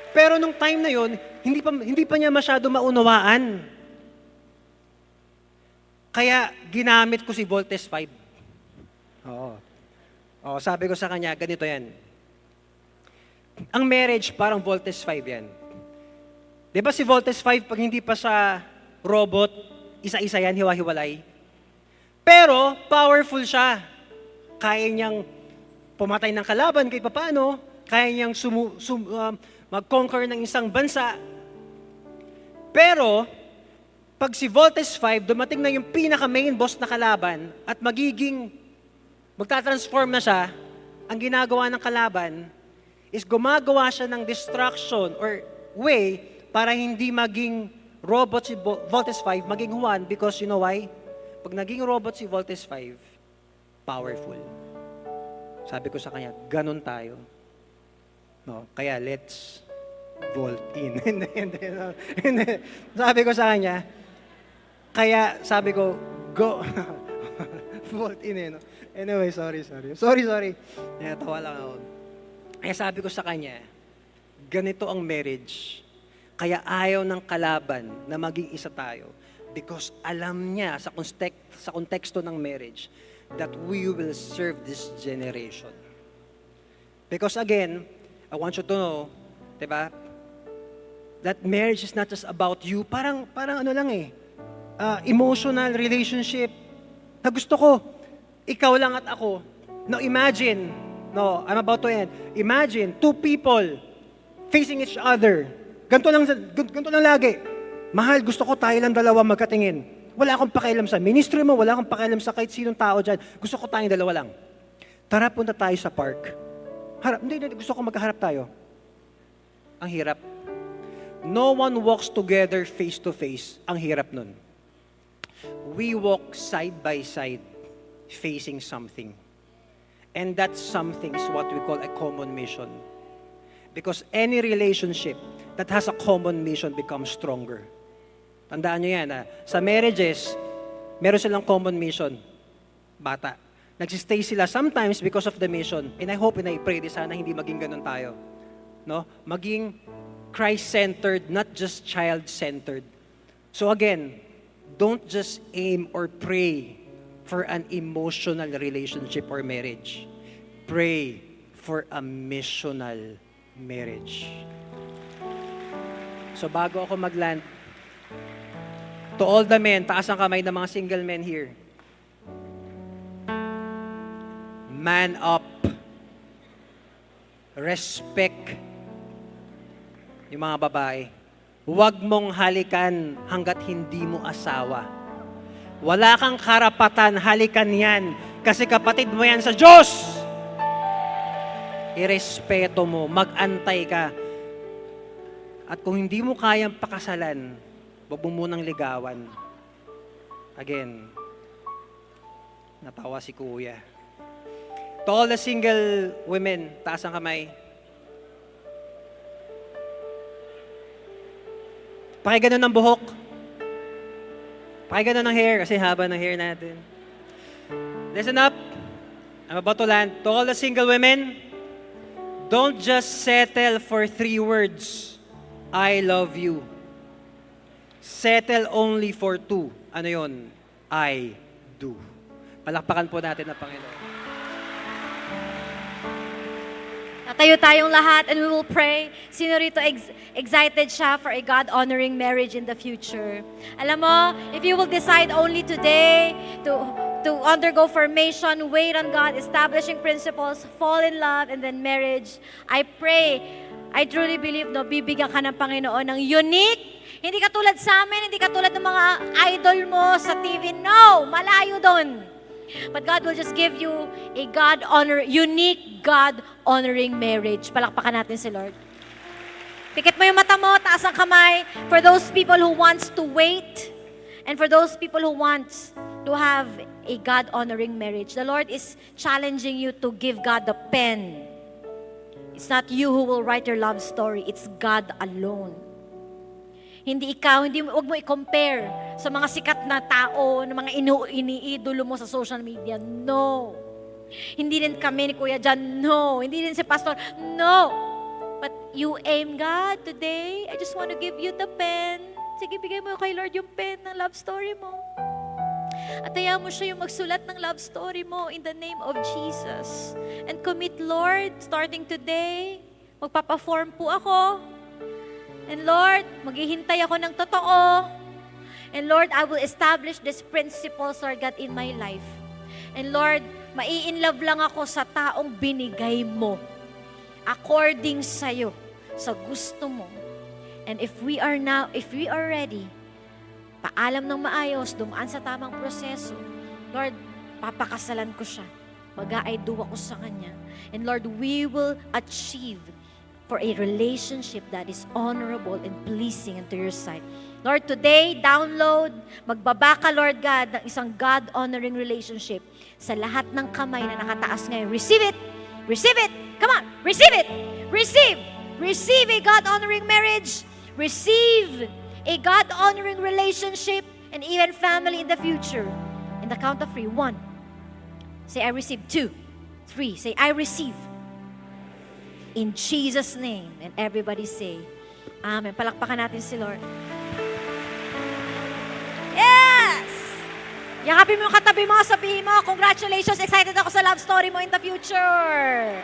Pero nung time na yon, hindi pa niya masyado maunawaan. Kaya ginamit ko si Voltes 5. Sabi ko sa kanya, ganito yan. Ang marriage, parang Voltes 5 yan. Di ba si Voltes 5, pag hindi pa siya robot, isa-isa yan, hiwa-hiwalay. Pero, powerful siya. Kaya niyang pumatay ng kalaban kahit paano, kaya niyang mag-conquer ng isang bansa. Pero, pag si Voltes 5, dumating na yung pinaka-main boss na kalaban at magtatransform na siya, ang ginagawa ng kalaban is gumagawa siya ng distraction or way para hindi maging robot si Voltes 5, maging Juan because you know why? Pag naging robot si Voltes 5, powerful. Sabi ko sa kanya, ganun tayo. No, kaya let's volt in. Hindi. Sabi ko sa kanya, kaya sabi ko, go. Volt in eh. No? Anyway, sorry. Yeah, tawa lang ako. Kaya sabi ko sa kanya, ganito ang marriage. Kaya ayaw ng kalaban na maging isa tayo because alam niya sa konteksto ng marriage that we will serve this generation. Because again, I want you to know, diba, that marriage is not just about you. Parang ano lang eh, emotional relationship. Na gusto ko, ikaw lang at ako. Now imagine, I'm about to end. Imagine, two people facing each other. Ganito lang lagi. Mahal, gusto ko tayo lang dalawa magkatingin. Wala akong pakialam sa ministry mo, wala akong pakialam sa kahit sinong tao dyan. Gusto ko tayong dalawa lang. Tara, punta tayo sa park. Hindi, gusto ko magkaharap tayo. Ang hirap. No one walks together face to face. Ang hirap nun. We walk side by side, facing something. And that something is what we call a common mission. Because any relationship that has a common mission becomes stronger. Tandaan nyo yan, sa marriages, meron silang common mission. Bata. Nagsistay sila sometimes because of the mission. And I hope and I pray sana hindi maging ganun tayo. No? Maging Christ-centered, not just child-centered. So again, don't just aim or pray for an emotional relationship or marriage. Pray for a missional marriage. So bago ako mag-land, to all the men, taas ang kamay ng mga single men here. Man up. Respect yung mga babae. Huwag mong halikan hanggat hindi mo asawa. Wala kang karapatan, halikan yan. Kasi kapatid mo yan sa Diyos. Irespeto mo, mag-antay ka. At kung hindi mo kayang pakasalan, wag mo munang ligawan. Again, natawa si Kuya. To all the single women, taas ang kamay. Pakigano ng buhok. Pakigano ng hair, kasi haba ng hair natin. Listen up. I'm about to land. To all the single women, don't just settle for 3 words. I love you. Settle only for 2. Ano yun? I do. Palakpakan po natin ang Panginoon. Tatayo tayong lahat and we will pray. Sino rito excited siya for a God-honoring marriage in the future? Alam mo, if you will decide only today to undergo formation, wait on God, establishing principles, fall in love, and then marriage, I pray, I truly believe, bibigyan ka ng Panginoon ng unique. Hindi katulad sa amin, hindi katulad ng mga idol mo sa TV. No, malayo doon. But God will just give you a unique God-honoring marriage. Palakpakan natin si Lord. Pikit mo yung mata mo, taas ang kamay. For those people who wants to wait, and for those people who wants to have a God-honoring marriage, the Lord is challenging you to give God the pen. It's not you who will write your love story. It's God alone. Hindi ikaw, wag mo i-compare sa mga sikat na tao, ng mga iniidolo mo sa social media. No. Hindi din kami ni Kuya Jan. No. Hindi din si Pastor. No. But you aim, God, today, I just want to give you the pen. Sige, bigay mo kay Lord yung pen ng love story mo. At hayaan mo siya yung magsulat ng love story mo in the name of Jesus. And commit, Lord, starting today, magpapaform po ako. And Lord, maghihintay ako ng totoo. And Lord, I will establish these principles, Lord God, in my life. And Lord, mai-inlove lang ako sa taong binigay mo. According sa'yo, sa gusto mo. And if we are ready, paalam ng maayos, dumaan sa tamang proseso, Lord, papakasalan ko siya. Mag-a-I-do ako sa Kanya. And Lord, we will achieve for a relationship that is honorable and pleasing unto your sight. Lord, today, download, magbaba ka, Lord God, ng isang God-honoring relationship sa lahat ng kamay na nakataas ngayon. Receive it! Receive it! Come on! Receive it! Receive! Receive a God-honoring marriage. Receive a God-honoring relationship and even family in the future. In the count of 3, 1. Say, I receive. 2, 3. Say, I receive. In Jesus' name. And everybody say, Amen. Palakpakan natin si Lord. Yes! Yakapin mo yung katabi mo, sabihin mo, congratulations, excited ako sa love story mo in the future.